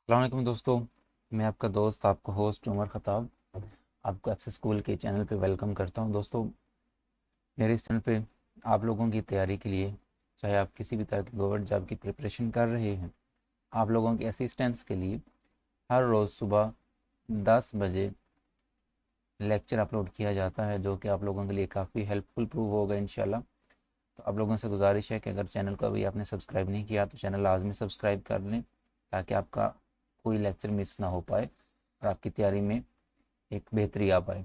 अस्सलाम वालेकुम दोस्तों। मैं आपका दोस्त आपका होस्ट उमर ख़त्ताब आपको एक्सेस स्कूल के चैनल पे वेलकम करता हूं। दोस्तों, मेरे इस चैनल पे आप लोगों की तैयारी के लिए, चाहे आप किसी भी तरह की गवर्नमेंट जॉब की प्रिपरेशन कर रहे हैं, आप लोगों के असिस्टेंस के लिए हर रोज़ सुबह 10 बजे लेक्चर अपलोड किया जाता है, जो कि आप लोगों के लिए काफ़ी हेल्पफुल प्रूव होगा इंशाल्लाह। तो आप लोगों से गुजारिश है कि अगर चैनल को अभी आपने सब्सक्राइब नहीं किया तो चैनल लाजमी सब्सक्राइब कर लें, ताकि आपका कोई लेक्चर मिस ना हो पाए और आपकी तैयारी में एक बेहतरी आ पाए।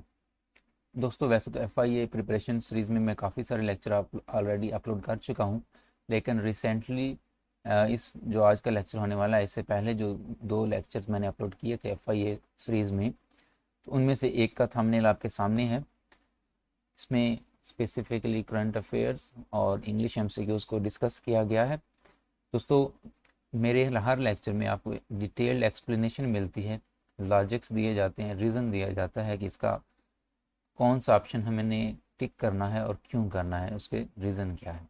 दोस्तों, वैसे तो FIA प्रिपरेशन सीरीज़ में मैं काफ़ी सारे लेक्चर आप ऑलरेडी अपलोड कर चुका हूँ, लेकिन रिसेंटली इस जो आज का लेक्चर होने वाला है, इससे पहले जो 2 लेक्चर्स मैंने अपलोड किए थे FIA सीरीज़ में, तो उनमें से एक का थंबनेल आपके सामने है। इसमें स्पेसिफिकली करंट अफेयर्स और इंग्लिश MCQs को डिस्कस किया गया है। दोस्तों, मेरे हर लेक्चर में आपको डिटेल्ड एक्सप्लेनेशन मिलती है, लॉजिक्स दिए जाते हैं, रीज़न दिया जाता है कि इसका कौन सा ऑप्शन हमें टिक करना है और क्यों करना है, उसके रीज़न क्या है।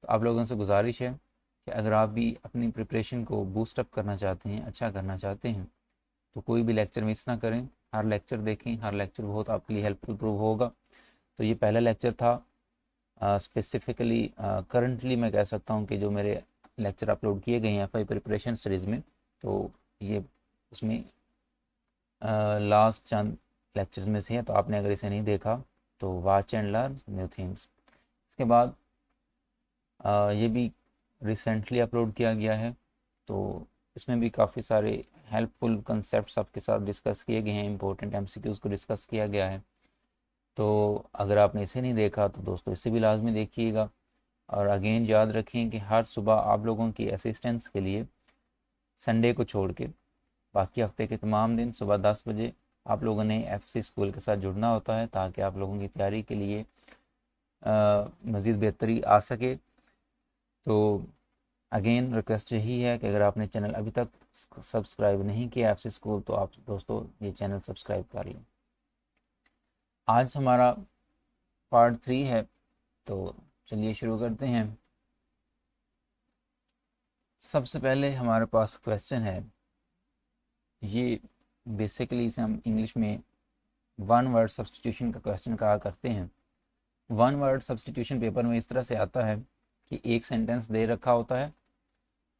तो आप लोगों से गुजारिश है कि अगर आप भी अपनी प्रिपरेशन को बूस्ट अप करना चाहते हैं, अच्छा करना चाहते हैं, तो कोई भी लेक्चर मिस ना करें, हर लेक्चर देखें, हर लेक्चर बहुत आपके लिए हेल्पफुल प्रूव होगा। तो ये पहला लेक्चर था। स्पेसिफिकली करंटली मैं कह सकता हूँ कि जो मेरे लेक्चर अपलोड किए गए हैं FI प्रिपरेशन सीरीज़ में, तो ये उसमें लास्ट चंद लेक्चर्स में से है। तो आपने अगर इसे नहीं देखा तो watch and learn new things. इसके बाद ये भी रिसेंटली अपलोड किया गया है, तो इसमें भी काफ़ी सारे हेल्पफुल कंसेप्ट्स आपके साथ डिस्कस किए गए हैं, इंपॉर्टेंट MCQs को डिस्कस किया गया है। तो अगर आपने इसे नहीं देखा तो दोस्तों इसे भी लाजमी देखिएगा। और अगेन याद रखें कि हर सुबह आप लोगों की असिस्टेंस के लिए संडे को छोड़ के बाकी हफ्ते के तमाम दिन सुबह 10 बजे आप लोगों ने FC स्कूल के साथ जुड़ना होता है, ताकि आप लोगों की तैयारी के लिए मज़ीद बेहतरी आ सके। तो अगेन रिक्वेस्ट यही है कि अगर आपने चैनल अभी तक सब्सक्राइब नहीं किया FC स्कूल, तो आप दोस्तों ये चैनल सब्सक्राइब कर लें। आज हमारा पार्ट 3 है, तो चलिए शुरू करते हैं। सबसे पहले हमारे पास क्वेश्चन है, ये बेसिकली इसे हम इंग्लिश में वन वर्ड सब्सटीट्यूशन का क्वेश्चन कहा करते हैं। वन वर्ड सब्सटीट्यूशन पेपर में इस तरह से आता है कि एक सेंटेंस दे रखा होता है,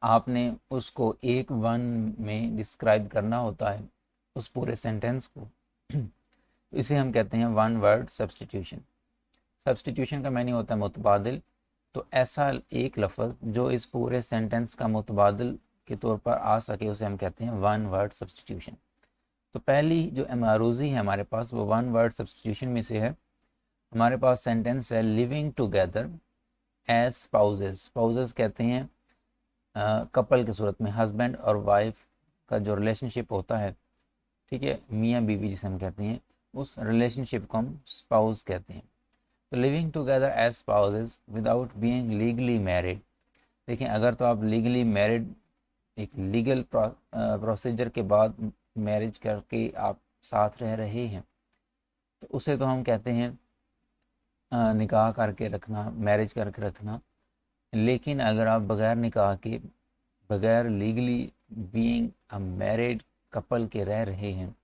आपने उसको एक वन में डिस्क्राइब करना होता है उस पूरे सेंटेंस को। तो इसे हम कहते हैं वन वर्ड सब्सटीट्यूशन। सब्सटीट्यूशन का मैंने होता है मुतबादिल। तो ऐसा एक लफ्ज़ जो इस पूरे सेंटेंस का मुतबादिल के तौर पर आ सके, उसे हम कहते हैं वन वर्ड सब्सटीट्यूशन। तो पहली जो मारूजी है हमारे पास, वो वन वर्ड सब्सटीट्यूशन में से है। हमारे पास सेंटेंस है living together as spouses. Spouses कहते हैं कपल की सूरत में, हस्बैंड और वाइफ का जो रिलेशनशिप होता है, ठीक है, मियाँ बीवी जिसे हम कहते हैं, उस रिलेशनशिप को हम स्पाउस कहते हैं। तो living together as spouses without being legally married. देखिए, अगर तो आप लीगली मैरिड, एक लीगल प्रोसीजर के बाद मैरिज करके आप साथ रह रहे हैं, तो उसे तो हम कहते हैं निकाह करके रखना, मैरिज करके रखना। लेकिन अगर आप बगैर निकाह के, बगैर legally being a married couple के रह रहे हैं,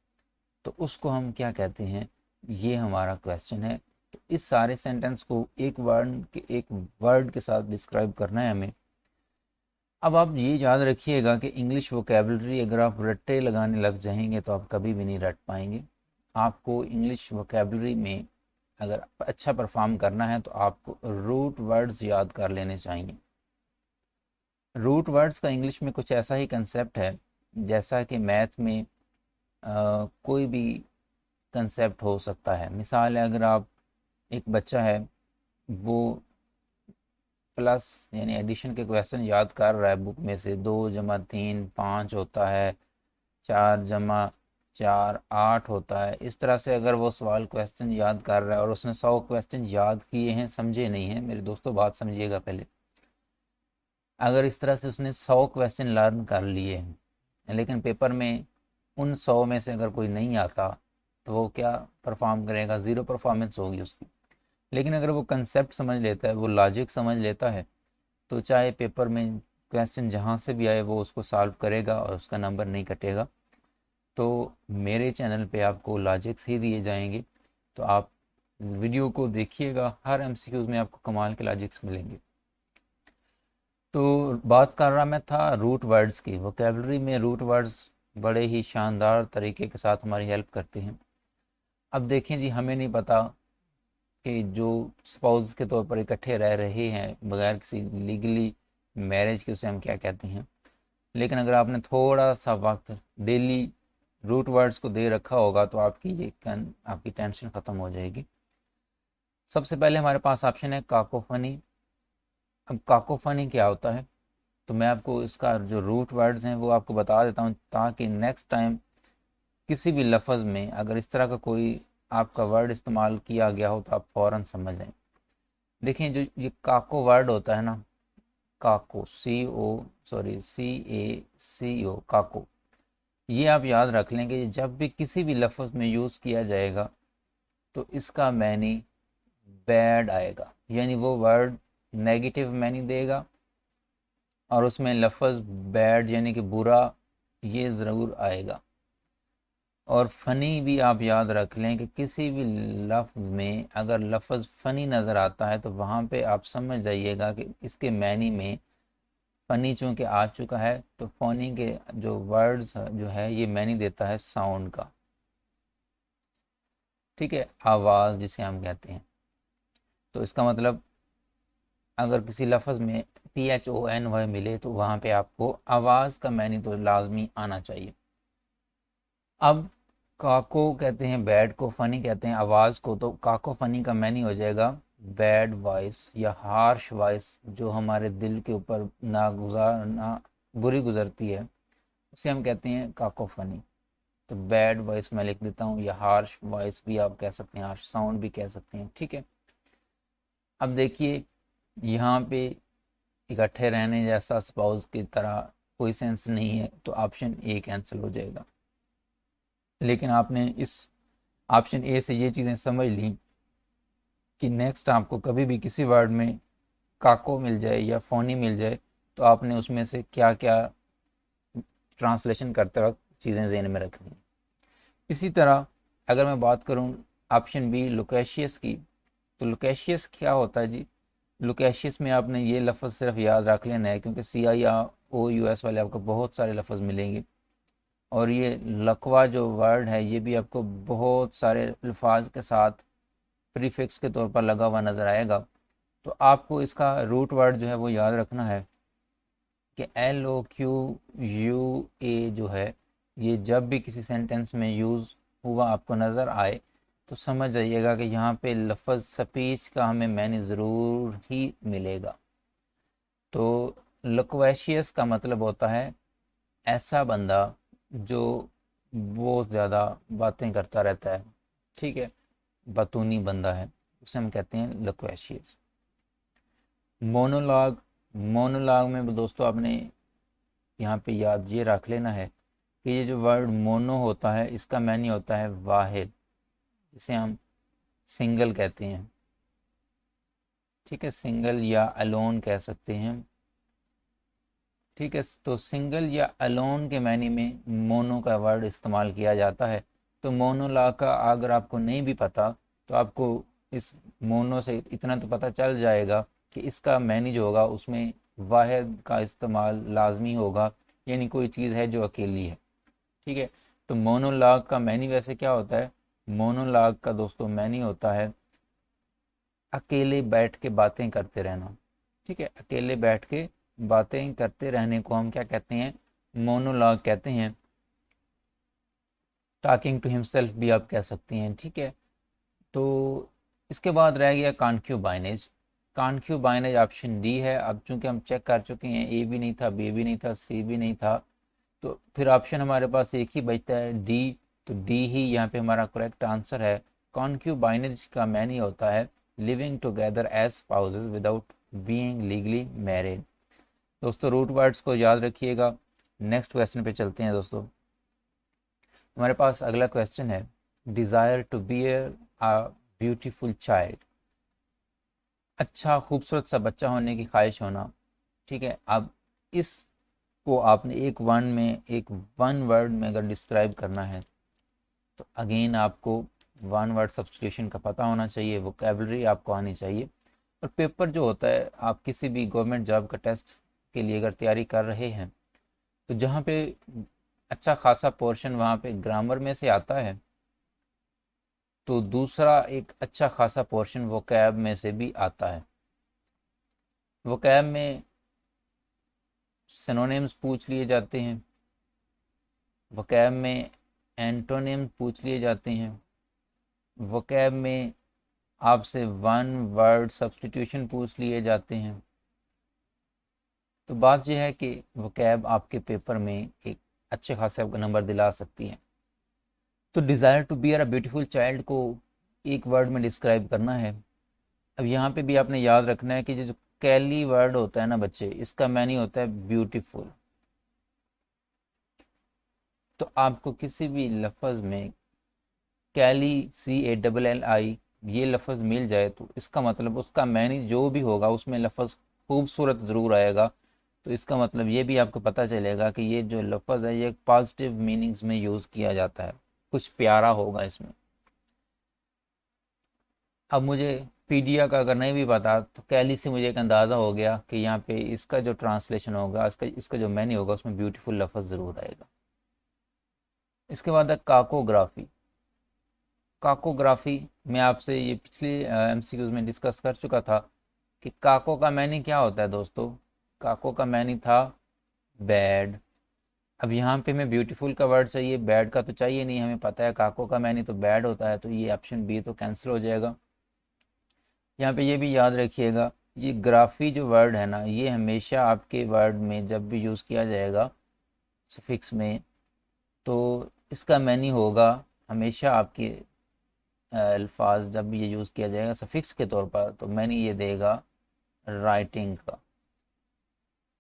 तो उसको हम क्या कहते हैं, ये हमारा क्वेश्चन है। तो इस सारे सेंटेंस को एक वर्ड के साथ डिस्क्राइब करना है हमें। अब आप ये याद रखिएगा कि इंग्लिश वोकेबलरी अगर आप रट्टे लगाने लग जाएंगे तो आप कभी भी नहीं रट पाएंगे। आपको इंग्लिश वोकेबलरी में अगर अच्छा परफॉर्म करना है तो आपको रूट वर्ड्स याद कर लेने चाहिए। रूट वर्ड्स का इंग्लिश में कुछ ऐसा ही कंसेप्ट है जैसा कि मैथ में कोई भी कंसेप्ट हो सकता है। मिसाल है, अगर आप, एक बच्चा है, वो प्लस यानी एडिशन के क्वेश्चन याद कर रहा है बुक में से, 2 + 3 = 5 होता है, 4 + 4 = 8 होता है। इस तरह से अगर वो सवाल क्वेश्चन याद कर रहा है और उसने 100 क्वेश्चन याद किए हैं, समझे नहीं हैं, मेरे दोस्तों बात समझिएगा पहले। अगर इस तरह से उसने 100 क्वेश्चन लर्न कर लिए हैं, लेकिन पेपर में उन 100 में से अगर कोई नहीं आता, तो वो क्या परफॉर्म करेगा, ज़ीरो परफॉर्मेंस होगी उसकी। लेकिन अगर वो कंसेप्ट समझ लेता है, वो लॉजिक समझ लेता है, तो चाहे पेपर में क्वेश्चन जहाँ से भी आए वो उसको सॉल्व करेगा और उसका नंबर नहीं कटेगा। तो मेरे चैनल पे आपको लॉजिक्स ही दिए जाएंगे, तो आप वीडियो को देखिएगा, हर एमसीक्यूज में आपको कमाल के लॉजिक्स मिलेंगे। तो बात कर रहा मैं था रूट वर्ड्स की। वोकेबलरी में रूट वर्ड्स बड़े ही शानदार तरीके के साथ हमारी हेल्प करते हैं। अब देखें जी, हमें नहीं पता कि जो स्पाउस के तौर पर इकट्ठे रह रहे हैं बगैर किसी लीगली मैरिज के, उसे हम क्या कहते हैं। लेकिन अगर आपने थोड़ा सा वक्त डेली रूट वर्ड्स को दे रखा होगा तो आपकी टेंशन ख़त्म हो जाएगी। सबसे पहले हमारे पास ऑप्शन है काकोफनी। अब काकोफनी क्या होता है, तो मैं आपको इसका जो रूट वर्ड्स हैं वो आपको बता देता हूँ, ताकि नेक्स्ट टाइम किसी भी लफ्ज़ में अगर इस तरह का कोई आपका वर्ड इस्तेमाल किया गया हो तो आप फ़ौरन समझ जाएं। देखें, जो ये काको वर्ड होता है ना, काको, CACO, काको, ये आप याद रख लें कि जब भी किसी भी लफ्ज़ में यूज़ किया जाएगा तो इसका मैनी बैड आएगा, यानी वो वर्ड नेगेटिव मैनी देगा और उसमें लफ्ज़ बैड यानी कि बुरा ये ज़रूर आएगा। और फ़नी भी आप याद रख लें कि किसी भी लफ्ज़ में अगर लफ्ज़ फ़नी नज़र आता है तो वहाँ पे आप समझ जाइएगा कि इसके मैनी में फ़नी चूँकि आ चुका है, तो फ़नी के जो वर्ड्स जो है ये मैनी देता है साउंड का। ठीक है, आवाज़ जिसे हम कहते हैं। तो इसका मतलब अगर किसी लफ्ज़ में THONY मिले तो वहाँ पे आपको आवाज़ का मैनी तो लाजमी आना चाहिए। अब काको कहते हैं बैड को, फ़नी कहते हैं आवाज़ को, तो काको फ़नी का मैनी हो जाएगा बैड वॉइस या हार्श वॉइस, जो हमारे दिल के ऊपर ना बुरी गुजरती है, उसे हम कहते हैं काको फ़नी। तो बैड वॉइस मैं लिख देता हूँ, या हार्श वॉइस भी आप कह सकते हैं, हार्श साउंड भी कह सकते हैं। ठीक है, अब देखिए यहाँ पे इकट्ठे रहने जैसा स्पाउस की तरह कोई सेंस नहीं है, तो ऑप्शन ए कैंसिल हो जाएगा। लेकिन आपने इस ऑप्शन ए से ये चीज़ें समझ ली कि नेक्स्ट आपको कभी भी किसी वर्ड में काको मिल जाए या फोनी मिल जाए तो आपने उसमें से क्या क्या ट्रांसलेशन करते वक्त चीज़ें ज़हन में रखनी। इसी तरह अगर मैं बात करूं ऑप्शन बी लोकेशियस की, तो लोकेशियस क्या होता है जी। लोकेशियस में आपने ये लफ्ज़ सिर्फ याद रख लेना है, क्योंकि CIOUS वाले आपको बहुत सारे लफ्ज़ मिलेंगे और ये लकवा जो वर्ड है ये भी आपको बहुत सारे अल्फाज के साथ प्रीफिक्स के तौर पर लगा हुआ नज़र आएगा। तो आपको इसका रूट वर्ड जो है वो याद रखना है कि LOQUA जो है, ये जब भी किसी सेंटेंस में यूज़ हुआ आपको नज़र आए तो समझ जाइएगा कि यहाँ पे लफ्ज़ स्पीच का हमें मैंने ज़रूर ही मिलेगा। तो लोक्वेशियस का मतलब होता है ऐसा बंदा जो बहुत ज़्यादा बातें करता रहता है। ठीक है, बतूनी बंदा है, उसे हम कहते हैं लोक्वेशियस। मोनोलॉग, मोनोलॉग में दोस्तों आपने यहाँ पे याद ये रख लेना है कि ये जो वर्ड मोनो होता है इसका मैनी होता है वाहिद, जिसे हम सिंगल कहते हैं। ठीक है, सिंगल या अलोन कह सकते हैं। ठीक है, तो सिंगल या अलोन के मैनी में मोनो का वर्ड इस्तेमाल किया जाता है। तो मोनोलॉग का अगर आपको नहीं भी पता तो आपको इस मोनो से इतना तो पता चल जाएगा कि इसका मैनी जो होगा उसमें वाहिद का इस्तेमाल लाजमी होगा, यानी कोई चीज़ है जो अकेली है। ठीक है, तो मोनोलॉग का मैनी वैसे क्या होता है। मोनोलॉग का दोस्तों मैनी होता है अकेले बैठ के बातें करते रहना। ठीक है, अकेले बैठ के बातें करते रहने को हम क्या कहते हैं, मोनोलॉग कहते हैं। टॉकिंग टू हिमसेल्फ भी आप कह सकते हैं। ठीक है, तो इसके बाद रह गया कॉन्क्यूबाइनेज। कॉन्क्यूबाइनेज ऑप्शन डी है। अब चूंकि हम चेक कर चुके हैं ए भी नहीं था, बी भी नहीं था, सी भी नहीं था, तो फिर ऑप्शन हमारे पास एक ही बचता है डी। तो डी ही यहाँ पे हमारा करेक्ट आंसर है। कॉन्क्यूबाइनेज का मैनी होता है living together as spouses without being legally married. दोस्तों रूट वर्ड्स को याद रखिएगा। नेक्स्ट क्वेश्चन पे चलते हैं दोस्तों। हमारे पास अगला क्वेश्चन है desire to bear a beautiful child. अच्छा खूबसूरत सा बच्चा होने की ख्वाहिश होना। ठीक है, अब इसको आपने एक वन वर्ड में अगर डिस्क्राइब करना है तो अगेन आपको वन वर्ड सब्स्टिट्यूशन का पता होना चाहिए, वोकैबुलरी आपको आनी चाहिए। और पेपर जो होता है, आप किसी भी गवर्नमेंट जॉब का टेस्ट के लिए अगर तैयारी कर रहे हैं तो जहाँ पे अच्छा खासा पोर्शन वहाँ पे ग्रामर में से आता है, तो दूसरा एक अच्छा खासा पोर्शन वोकैब में से भी आता है। वोकैब में सिनोनिम्स पूछ लिए जाते हैं, वोकैब में एंटोनिम्स पूछ लिए जाते हैं, वोकैब में आपसे वन वर्ड सब्स्टिट्यूशन पूछ लिए जाते हैं। तो बात यह है कि वोकैब आपके पेपर में एक अच्छे खासे आपको नंबर दिला सकती है। तो desire to bear a beautiful child को एक वर्ड में डिस्क्राइब करना है। अब यहाँ पे भी आपने याद रखना है कि जो कैली वर्ड होता है ना बच्चे, इसका मैनी होता है ब्यूटीफुल। तो आपको किसी भी लफ्ज़ में कैली CALLI ये लफ्ज़ मिल जाए तो इसका मतलब उसका मैनी जो भी होगा उसमें लफ्ज़ खूबसूरत ज़रूर आएगा। तो इसका मतलब ये भी आपको पता चलेगा कि ये जो लफ्ज़ है ये पॉजिटिव मीनिंग्स में यूज़ किया जाता है, कुछ प्यारा होगा इसमें। अब मुझे पीडिया का अगर नहीं भी पता तो कैली से मुझे एक अंदाज़ा हो गया कि यहाँ पे इसका जो ट्रांसलेशन होगा, इसका जो मैनी होगा उसमें ब्यूटीफुल लफ्ज़ ज़रूर आएगा। इसके बाद है काकोग्राफी। काकोग्राफी मैं आपसे ये पिछले MCQs में डिस्कस कर चुका था कि काको का मैनी क्या होता है दोस्तों। काको का मैनी था बैड। अब यहाँ पे मैं ब्यूटीफुल का वर्ड चाहिए, बैड का तो चाहिए नहीं, हमें पता है काको का मैनी तो बैड होता है, तो ये ऑप्शन बी तो कैंसिल हो जाएगा। यहाँ पे ये भी याद रखिएगा, ये ग्राफी जो वर्ड है ना, ये हमेशा आपके वर्ड में जब भी यूज़ किया जाएगा सफिक्स में, तो इसका मैनी होगा हमेशा आपके अल्फाज जब भी ये यूज़ किया जाएगा सफिक्स के तौर पर, तो मैनी ये देगा राइटिंग का।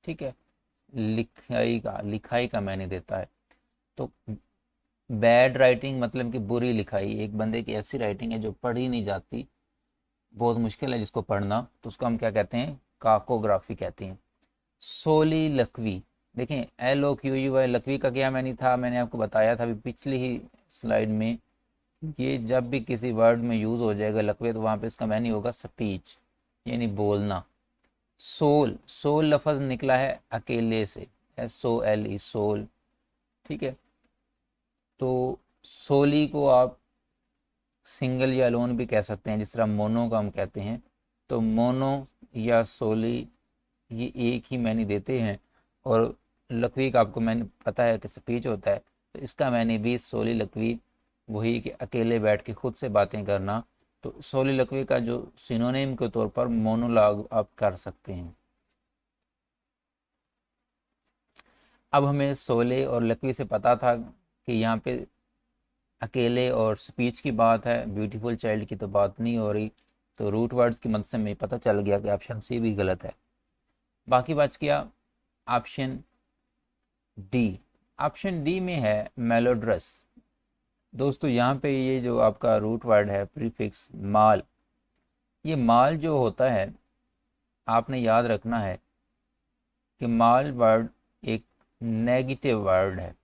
ठीक है, लिखाई का मैनी देता है। तो बैड राइटिंग मतलब कि बुरी लिखाई, एक बंदे की ऐसी राइटिंग है जो पढ़ी नहीं जाती, बहुत मुश्किल है जिसको पढ़ना, तो उसको हम क्या कहते हैं, काकोग्राफी कहते हैं। सोली लकवी, देखें LOQUY लकवी का क्या मैनी था, मैंने आपको बताया था अभी पिछली ही स्लाइड में। ये जब भी किसी वर्ड में यूज़ हो जाएगा लकवे, तो वहाँ पे इसका मैनी होगा स्पीच, यानी बोलना। सोल, सोल लफ्ज़ निकला है अकेले से, SOLE सोल। ठीक है, तो सोली को आप सिंगल या अलोन भी कह सकते हैं, जिस तरह मोनो का हम कहते हैं। तो मोनो या सोली ये एक ही मैनी देते हैं। और लकवी का आपको मैंने पता है कि स्पीच होता है, तो इसका मैंने भी सोली लकवी वही कि अकेले बैठ के खुद से बातें करना। तो सोली लकवी का जो सिनोनिम के तौर पर मोनोलॉग आप कर सकते हैं। अब हमें सोले और लकवी से पता था कि यहाँ पे अकेले और स्पीच की बात है, ब्यूटीफुल चाइल्ड की तो बात नहीं हो रही। तो रूट वर्ड्स की मदद से हमें पता चल गया कि ऑप्शन सी भी गलत है। बाकी बच गया ऑप्शन डी। ऑप्शन डी में है मेलोड्रस। दोस्तों यहाँ पे ये जो आपका रूट वर्ड है प्रीफिक्स माल, ये माल जो होता है आपने याद रखना है कि माल वर्ड एक नेगेटिव वर्ड है,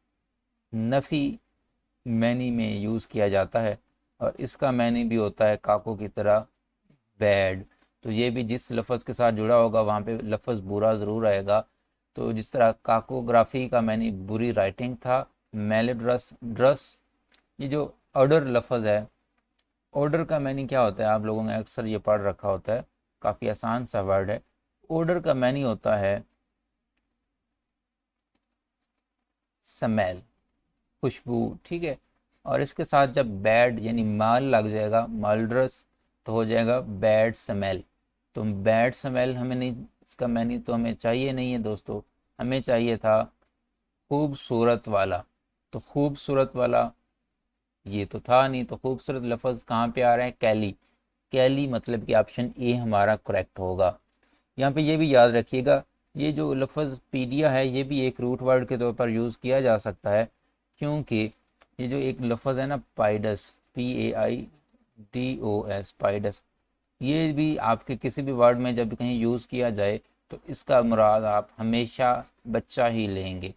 नफ़ी मैनी में यूज़ किया जाता है, और इसका मैनी भी होता है काको की तरह बैड। तो ये भी जिस लफ्ज़ के साथ जुड़ा होगा वहाँ पे लफ्ज़ बुरा ज़रूर आएगा। तो जिस तरह काकोग्राफी का मैनी बुरी राइटिंग था, मेलोड्रस ड्रस ये जो ऑर्डर लफ्ज़ है, ऑर्डर का मैनी क्या होता है, आप लोगों ने अक्सर ये पढ़ रखा होता है, काफ़ी आसान सा वर्ड है। ऑर्डर का मैनी होता है स्मेल, खुशबू। ठीक है, और इसके साथ जब बैड यानी माल लग जाएगा, मालड्रस, तो हो जाएगा बैड स्मेल। तो बैड स्मेल हमें नहीं, इसका मैनी तो हमें चाहिए नहीं है दोस्तों, हमें चाहिए था खूबसूरत वाला। तो खूबसूरत वाला ये तो था नहीं, तो खूबसूरत लफ्ज़ कहाँ पे आ रहे हैं, कैली। कैली मतलब कि ऑप्शन ए हमारा करेक्ट होगा। यहाँ पे ये भी याद रखिएगा, ये जो लफ्ज़ पीडिया है ये भी एक रूट वर्ड के तौर पर यूज़ किया जा सकता है, क्योंकि ये जो एक लफ्ज़ है ना पाइडस, PAIDOS पाइडस, ये भी आपके किसी भी वर्ड में जब कहीं यूज़ किया जाए तो इसका मुराद आप हमेशा बच्चा ही लेंगे।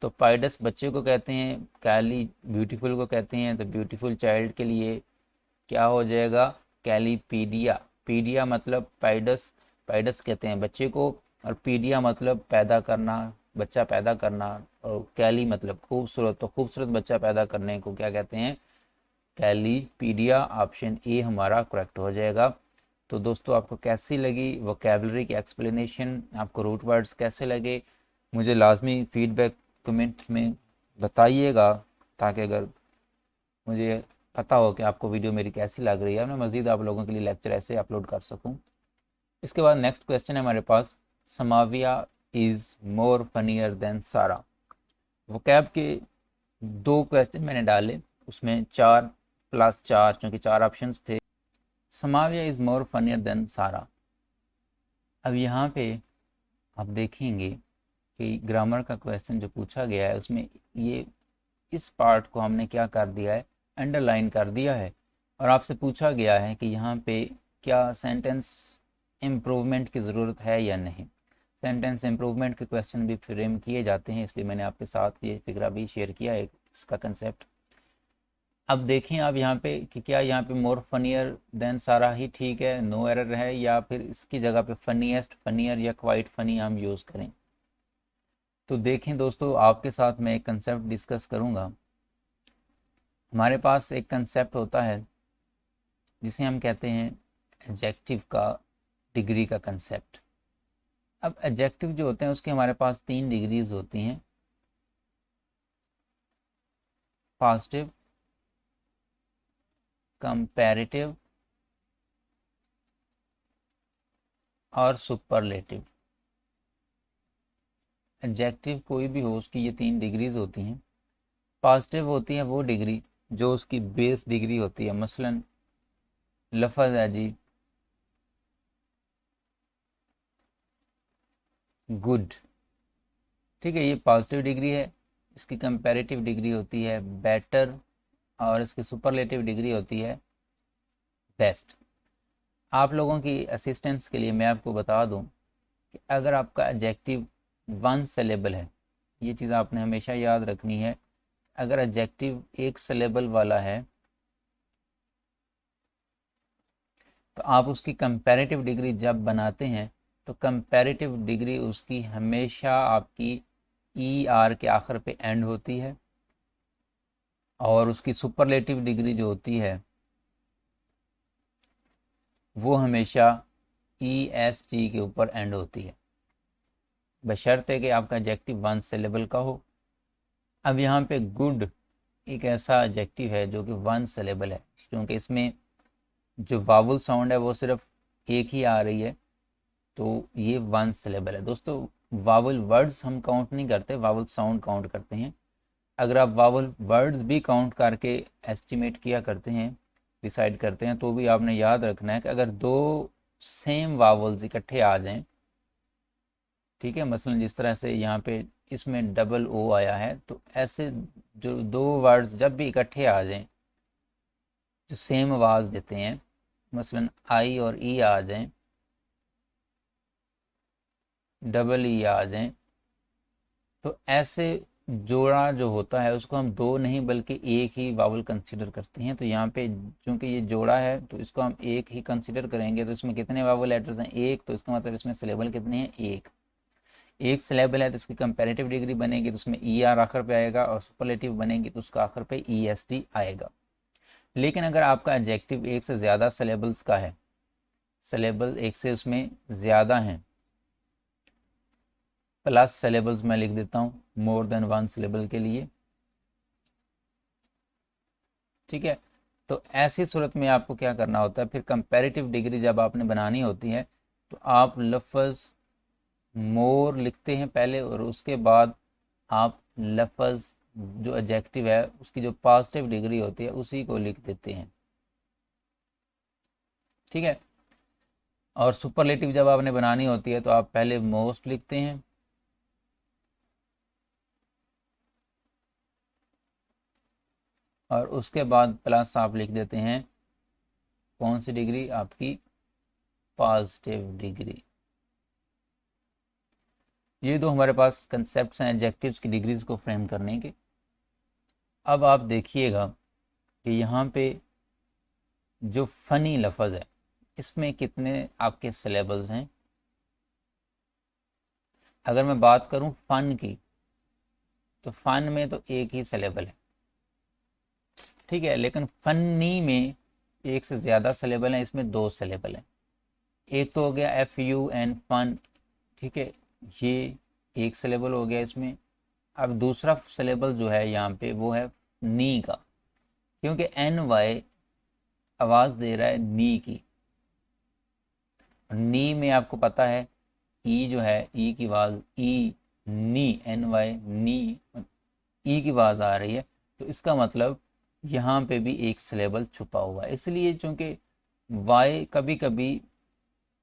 तो पाइडस बच्चे को कहते हैं, कैली ब्यूटीफुल को कहते हैं। तो ब्यूटीफुल चाइल्ड के लिए क्या हो जाएगा, कैलीपीडिया। पीडिया मतलब पाइडस, पाइडस कहते हैं बच्चे को, और पीडिया मतलब पैदा करना, बच्चा पैदा करना, और कैली मतलब खूबसूरत। तो खूबसूरत बच्चा पैदा करने को क्या कहते हैं, कैलीपीडिया। ऑप्शन ए हमारा करेक्ट हो जाएगा। तो दोस्तों आपको कैसी लगी वोकैबुलरी की एक्सप्लेनेशन, आपको रूट वर्ड्स कैसे लगे, मुझे लाजमी फीडबैक कमेंट में बताइएगा, ताकि अगर मुझे पता हो कि आपको वीडियो मेरी कैसी लग रही है, मैं मज़ीद आप लोगों के लिए लेक्चर ऐसे अपलोड कर सकूं। इसके बाद नेक्स्ट क्वेश्चन है हमारे पास, Samavia is more funnier than Sara. Vocab के 2 क्वेश्चन मैंने डाले, उसमें 4+4 क्योंकि 4 ऑप्शंस थे। Samavia is more funnier than Sara. अब यहाँ पे आप देखेंगे कि ग्रामर का क्वेश्चन जो पूछा गया है उसमें ये इस पार्ट को हमने क्या कर दिया है, अंडरलाइन कर दिया है, और आपसे पूछा गया है कि यहाँ पे क्या सेंटेंस इम्प्रूवमेंट की ज़रूरत है या नहीं। सेंटेंस इम्प्रूवमेंट के क्वेश्चन भी फ्रेम किए जाते हैं, इसलिए मैंने आपके साथ ये फिक्रा भी शेयर किया है, इसका कंसेप्ट। अब देखें आप यहाँ पे कि क्या यहाँ पे मोर फनियर देन सारा ही ठीक है, नो एरर है, या फिर इसकी जगह पे फनीएस्ट, फनियर या क्वाइट फनी हम यूज़ करें। तो देखें दोस्तों, आपके साथ मैं एक कंसेप्ट डिस्कस करूँगा। हमारे पास एक कंसेप्ट होता है जिसे हम कहते हैं एडजेक्टिव का डिग्री का कंसेप्ट। अब एडजेक्टिव जो होते हैं उसके हमारे पास 3 डिग्रीज होती हैं, पॉजिटिव, कंपैरेटिव और सुपरलेटिव। एडजेक्टिव कोई भी हो उसकी ये 3 डिग्रीज होती हैं। पॉजिटिव होती है वो डिग्री जो उसकी बेस डिग्री होती है, मसलन लफ्ज़ है जी गुड, ठीक है, ये पॉजिटिव डिग्री है। इसकी कंपैरेटिव डिग्री होती है बेटर, और इसकी सुपरलेटिव डिग्री होती है बेस्ट। आप लोगों की असिस्टेंस के लिए मैं आपको बता दूं कि अगर आपका एडजेक्टिव 1 सिलेबल है, ये चीज़ आपने हमेशा याद रखनी है, अगर एडजेक्टिव 1 सिलेबल वाला है तो आप उसकी कंपैरेटिव डिग्री जब बनाते हैं तो कंपैरेटिव डिग्री उसकी हमेशा आपकी ई आर के आखिर पे एंड होती है, और उसकी सुपरलेटिव डिग्री जो होती है वो हमेशा ई एस टी के ऊपर एंड होती है, बशर्ते कि आपका एडजेक्टिव 1 सिलेबल का हो। अब यहाँ पे गुड एक ऐसा एडजेक्टिव है जो कि 1 सिलेबल है, क्योंकि इसमें जो वावल साउंड है वो सिर्फ एक ही आ रही है, तो ये 1 सिलेबल है। दोस्तों वावल वर्ड्स हम काउंट नहीं करते, वावल साउंड काउंट करते हैं। अगर आप वावल वर्ड्स भी काउंट करके एस्टिमेट किया करते हैं, डिसाइड करते हैं, तो भी आपने याद रखना है कि अगर 2 सेम वावल्स इकट्ठे आ जाएं, ठीक है, मसलन जिस तरह से यहाँ पे इसमें डबल ओ आया है, तो ऐसे जो 2 वर्ड्स जब भी इकट्ठे आ जाएं जो सेम आवाज़ देते हैं, मसलन आई और ई आ जाएं, डबल ई आ जाएं, तो ऐसे जोड़ा जो होता है उसको हम 2 नहीं बल्कि एक ही वावल कंसीडर करते हैं। तो यहाँ पे चूंकि ये जोड़ा है तो इसको हम एक ही कंसीडर करेंगे। तो इसमें कितने वावल लेटर्स हैं, एक, तो इसका मतलब इसमें सिलेबल कितने हैं, एक सिलेबल है, तो इसकी कंपैरेटिव डिग्री बनेगी तो उसमें ई आर आखिर पे आएगा, और सुपरलेटिव बनेगी तो उसका आखिर पे ई एस टी आएगा। लेकिन अगर आपका एडजेक्टिव एक से ज़्यादा सिलेबल्स का है, सिलेबल एक से उसमें ज़्यादा हैं, प्लस सिलेबल्स मैं लिख देता हूँ मोर देन 1 सिलेबल के लिए, ठीक है, तो ऐसी सूरत में आपको क्या करना होता है, फिर कंपैरेटिव डिग्री जब आपने बनानी होती है तो आप लफ्ज़ मोर लिखते हैं पहले, और उसके बाद आप लफ्ज़ जो एडजेक्टिव है उसकी जो पॉजिटिव डिग्री होती है उसी को लिख देते हैं, ठीक है। और सुपरलेटिव जब आपने बनानी होती है तो आप पहले मोस्ट लिखते हैं, और उसके बाद प्लस आप लिख देते हैं कौन सी डिग्री, आपकी पॉजिटिव डिग्री, ये दो हमारे पास कंसेप्ट हैं एडजेक्टिव्स की डिग्रीज को फ्रेम करने के। अब आप देखिएगा कि यहाँ पे जो फ़नी लफ्ज़ है इसमें कितने आपके सिलेबल्स हैं। अगर मैं बात करूँ फ़न की तो फ़न में तो एक ही सिलेबल है, ठीक है, लेकिन फ़नी में एक से ज़्यादा सिलेबल हैं, इसमें दो सिलेबल हैं। एक तो हो गया FUN फन, ठीक है, ये एक सिलेबल हो गया इसमें। अब दूसरा सिलेबल जो है यहाँ पे वो है नी का, क्योंकि NY आवाज़ दे रहा है नी की। नी में आपको पता है ई जो है ई की आवाज़ ई नी NY नी ई की आवाज़ आ रही है, तो इसका मतलब यहाँ पे भी एक सिलेबल छुपा हुआ है। इसलिए चूँकि वाई कभी कभी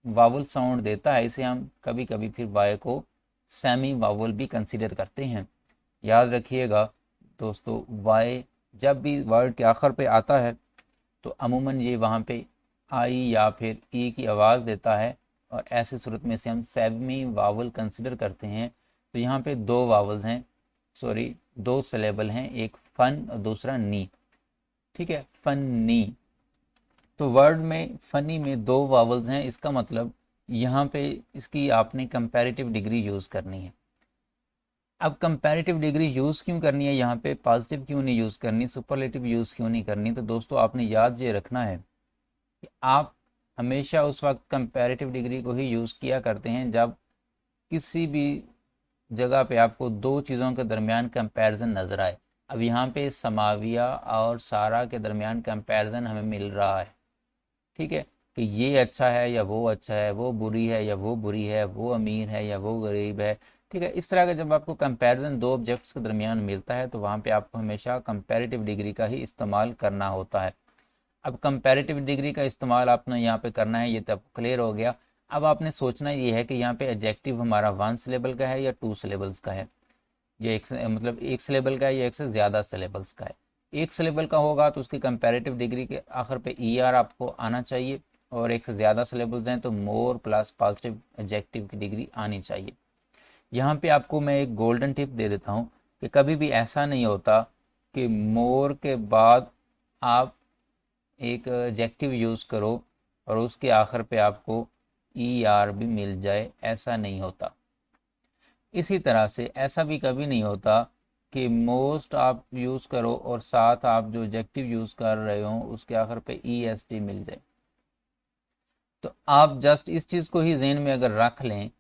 वावल साउंड देता है, इसे हम कभी कभी फिर वाई को सेमी वावल भी कंसीडर करते हैं। याद रखिएगा दोस्तों, वाई जब भी वर्ड के आखिर पे आता है तो अमूमन ये वहाँ पे आई या फिर ई की आवाज़ देता है, और ऐसी सूरत में से हम सेमी वावल कंसिडर करते हैं। तो यहाँ पे दो वावल्स हैं, सॉरी दो सिलेबल हैं, एक फन और दूसरा नी, ठीक है, फनी। तो वर्ड में फनी में दो वावल्स हैं, इसका मतलब यहाँ पे इसकी आपने कंपैरेटिव डिग्री यूज़ करनी है। अब कंपैरेटिव डिग्री यूज़ क्यों करनी है, यहाँ पे पॉजिटिव क्यों नहीं यूज़ करनी, सुपरलेटिव यूज़ क्यों नहीं करनी, तो दोस्तों आपने याद ये रखना है कि आप हमेशा उस वक्त कंपैरेटिव डिग्री को ही यूज़ किया करते हैं जब किसी भी जगह पे आपको दो चीज़ों के दरमियान कंपैरिजन नज़र आए। अब यहाँ पे समाविया और सारा के दरमियान कंपैरिजन हमें मिल रहा है, ठीक है, कि ये अच्छा है या वो अच्छा है, वो बुरी है या वो बुरी है, वो अमीर है या वो गरीब है, ठीक है। इस तरह का जब आपको कंपैरिजन दो ऑब्जेक्ट्स के दरमियान मिलता है तो वहाँ पे आपको हमेशा कंपैरेटिव डिग्री का ही इस्तेमाल करना होता है। अब कंपैरेटिव डिग्री का इस्तेमाल आपने यहाँ पे करना है, ये तब क्लियर हो गया। अब आपने सोचना ये है कि यहाँ पे एडजेक्टिव हमारा वन सिलेबल का है या टू सिलेबल्स का है, या एक मतलब एक सिलेबल का है या एक से ज़्यादा सिलेबल्स का है। एक सिलेबल का होगा तो उसकी कंपैरेटिव डिग्री के आखिर पे ER आपको आना चाहिए, और एक से ज़्यादा सिलेबल्स हैं तो मोर प्लस पॉजिटिव एडजेक्टिव की डिग्री आनी चाहिए। यहाँ पे आपको मैं एक गोल्डन टिप दे देता हूँ कि कभी भी ऐसा नहीं होता कि मोर के बाद आप एक एडजेक्टिव यूज़ करो और उसके आखिर पे आपको ER भी मिल जाए, ऐसा नहीं होता। इसी तरह से ऐसा भी कभी नहीं होता कि मोस्ट आप यूज़ करो और साथ आप जो एडजेक्टिव यूज़ कर रहे हो उसके आखिर पे EST मिल जाए। तो आप जस्ट इस चीज़ को ही जहन में अगर रख लें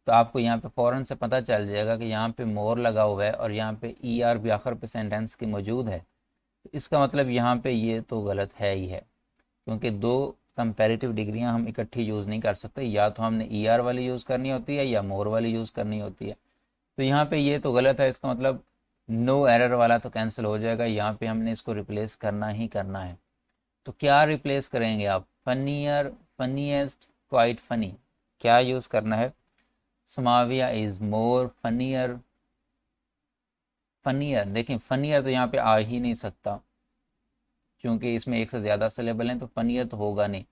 तो आपको यहाँ पे फ़ौरन से पता चल जाएगा कि यहाँ पे मोर लगा हुआ है और यहाँ पे ER भी आखिर पे सेंटेंस के मौजूद है। तो इसका मतलब यहाँ पे ये तो गलत है ही है, क्योंकि दो कंपैरेटिव डिग्रियाँ हम इकट्ठी यूज़ नहीं कर सकते, या तो हमने ER वाली यूज़ करनी होती है या मोर वाली यूज़ करनी होती है। तो यहाँ पे ये तो गलत है, इसका मतलब नो एरर वाला तो कैंसिल हो जाएगा, यहाँ पे हमने इसको रिप्लेस करना ही करना है। तो क्या रिप्लेस करेंगे आप, फनियर, फनीएस्ट, क्वाइट फनी, क्या यूज़ करना है, Samavia is more funnier. Funnier देखें, फनियर तो यहाँ पे आ ही नहीं सकता क्योंकि इसमें एक से ज़्यादा सिलेबल हैं, तो फनियर तो होगा नहीं।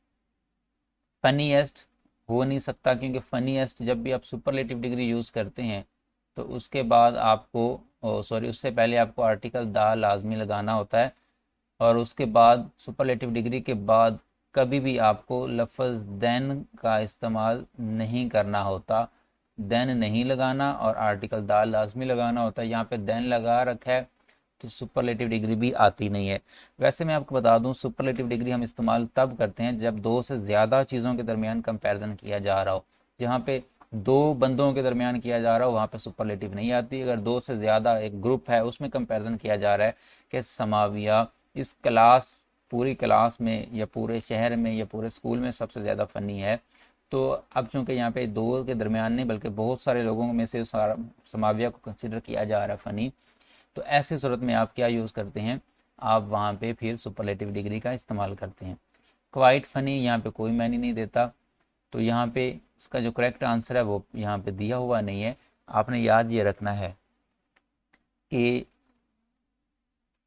फनीएस्ट हो नहीं सकता क्योंकि फनीएस्ट जब भी आप सुपरलेटिव डिग्री यूज़ करते हैं तो उसके बाद आपको सॉरी उससे पहले आपको आर्टिकल दा लाजमी लगाना होता है, और उसके बाद सुपरलेटिव डिग्री के बाद कभी भी आपको लफ्ज़ देन का इस्तेमाल नहीं करना होता। देन नहीं लगाना और आर्टिकल दा लाजमी लगाना होता है। यहाँ पे देन लगा रखा है तो सुपरलेटिव डिग्री भी आती नहीं है। वैसे मैं आपको बता दूं, सुपरलेटिव डिग्री हम इस्तेमाल तब करते हैं जब दो से ज़्यादा चीज़ों के दरमियान कंपैरिजन किया जा रहा हो। जहाँ पे दो बंदों के दरमियान किया जा रहा हो वहाँ पे सुपरलेटिव नहीं आती। अगर दो से ज़्यादा एक ग्रुप है उसमें कंपैरिजन किया जा रहा है कि समाविया इस क्लास, पूरी क्लास में या पूरे शहर में या पूरे स्कूल में सबसे ज़्यादा फ़नी है, तो अब चूंकि यहाँ पे दो के दरमियान नहीं बल्कि बहुत सारे लोगों में से समाविया को कंसिडर किया जा रहा है फ़नी, तो ऐसी सूरत में आप क्या यूज़ करते हैं, आप वहाँ पे फिर सुपरलेटिव डिग्री का इस्तेमाल करते हैं। क्वाइट फ़नी यहाँ पे कोई मायने नहीं देता, तो यहाँ पे इसका जो करेक्ट आंसर है वो यहाँ पे दिया हुआ नहीं है। आपने याद ये रखना है कि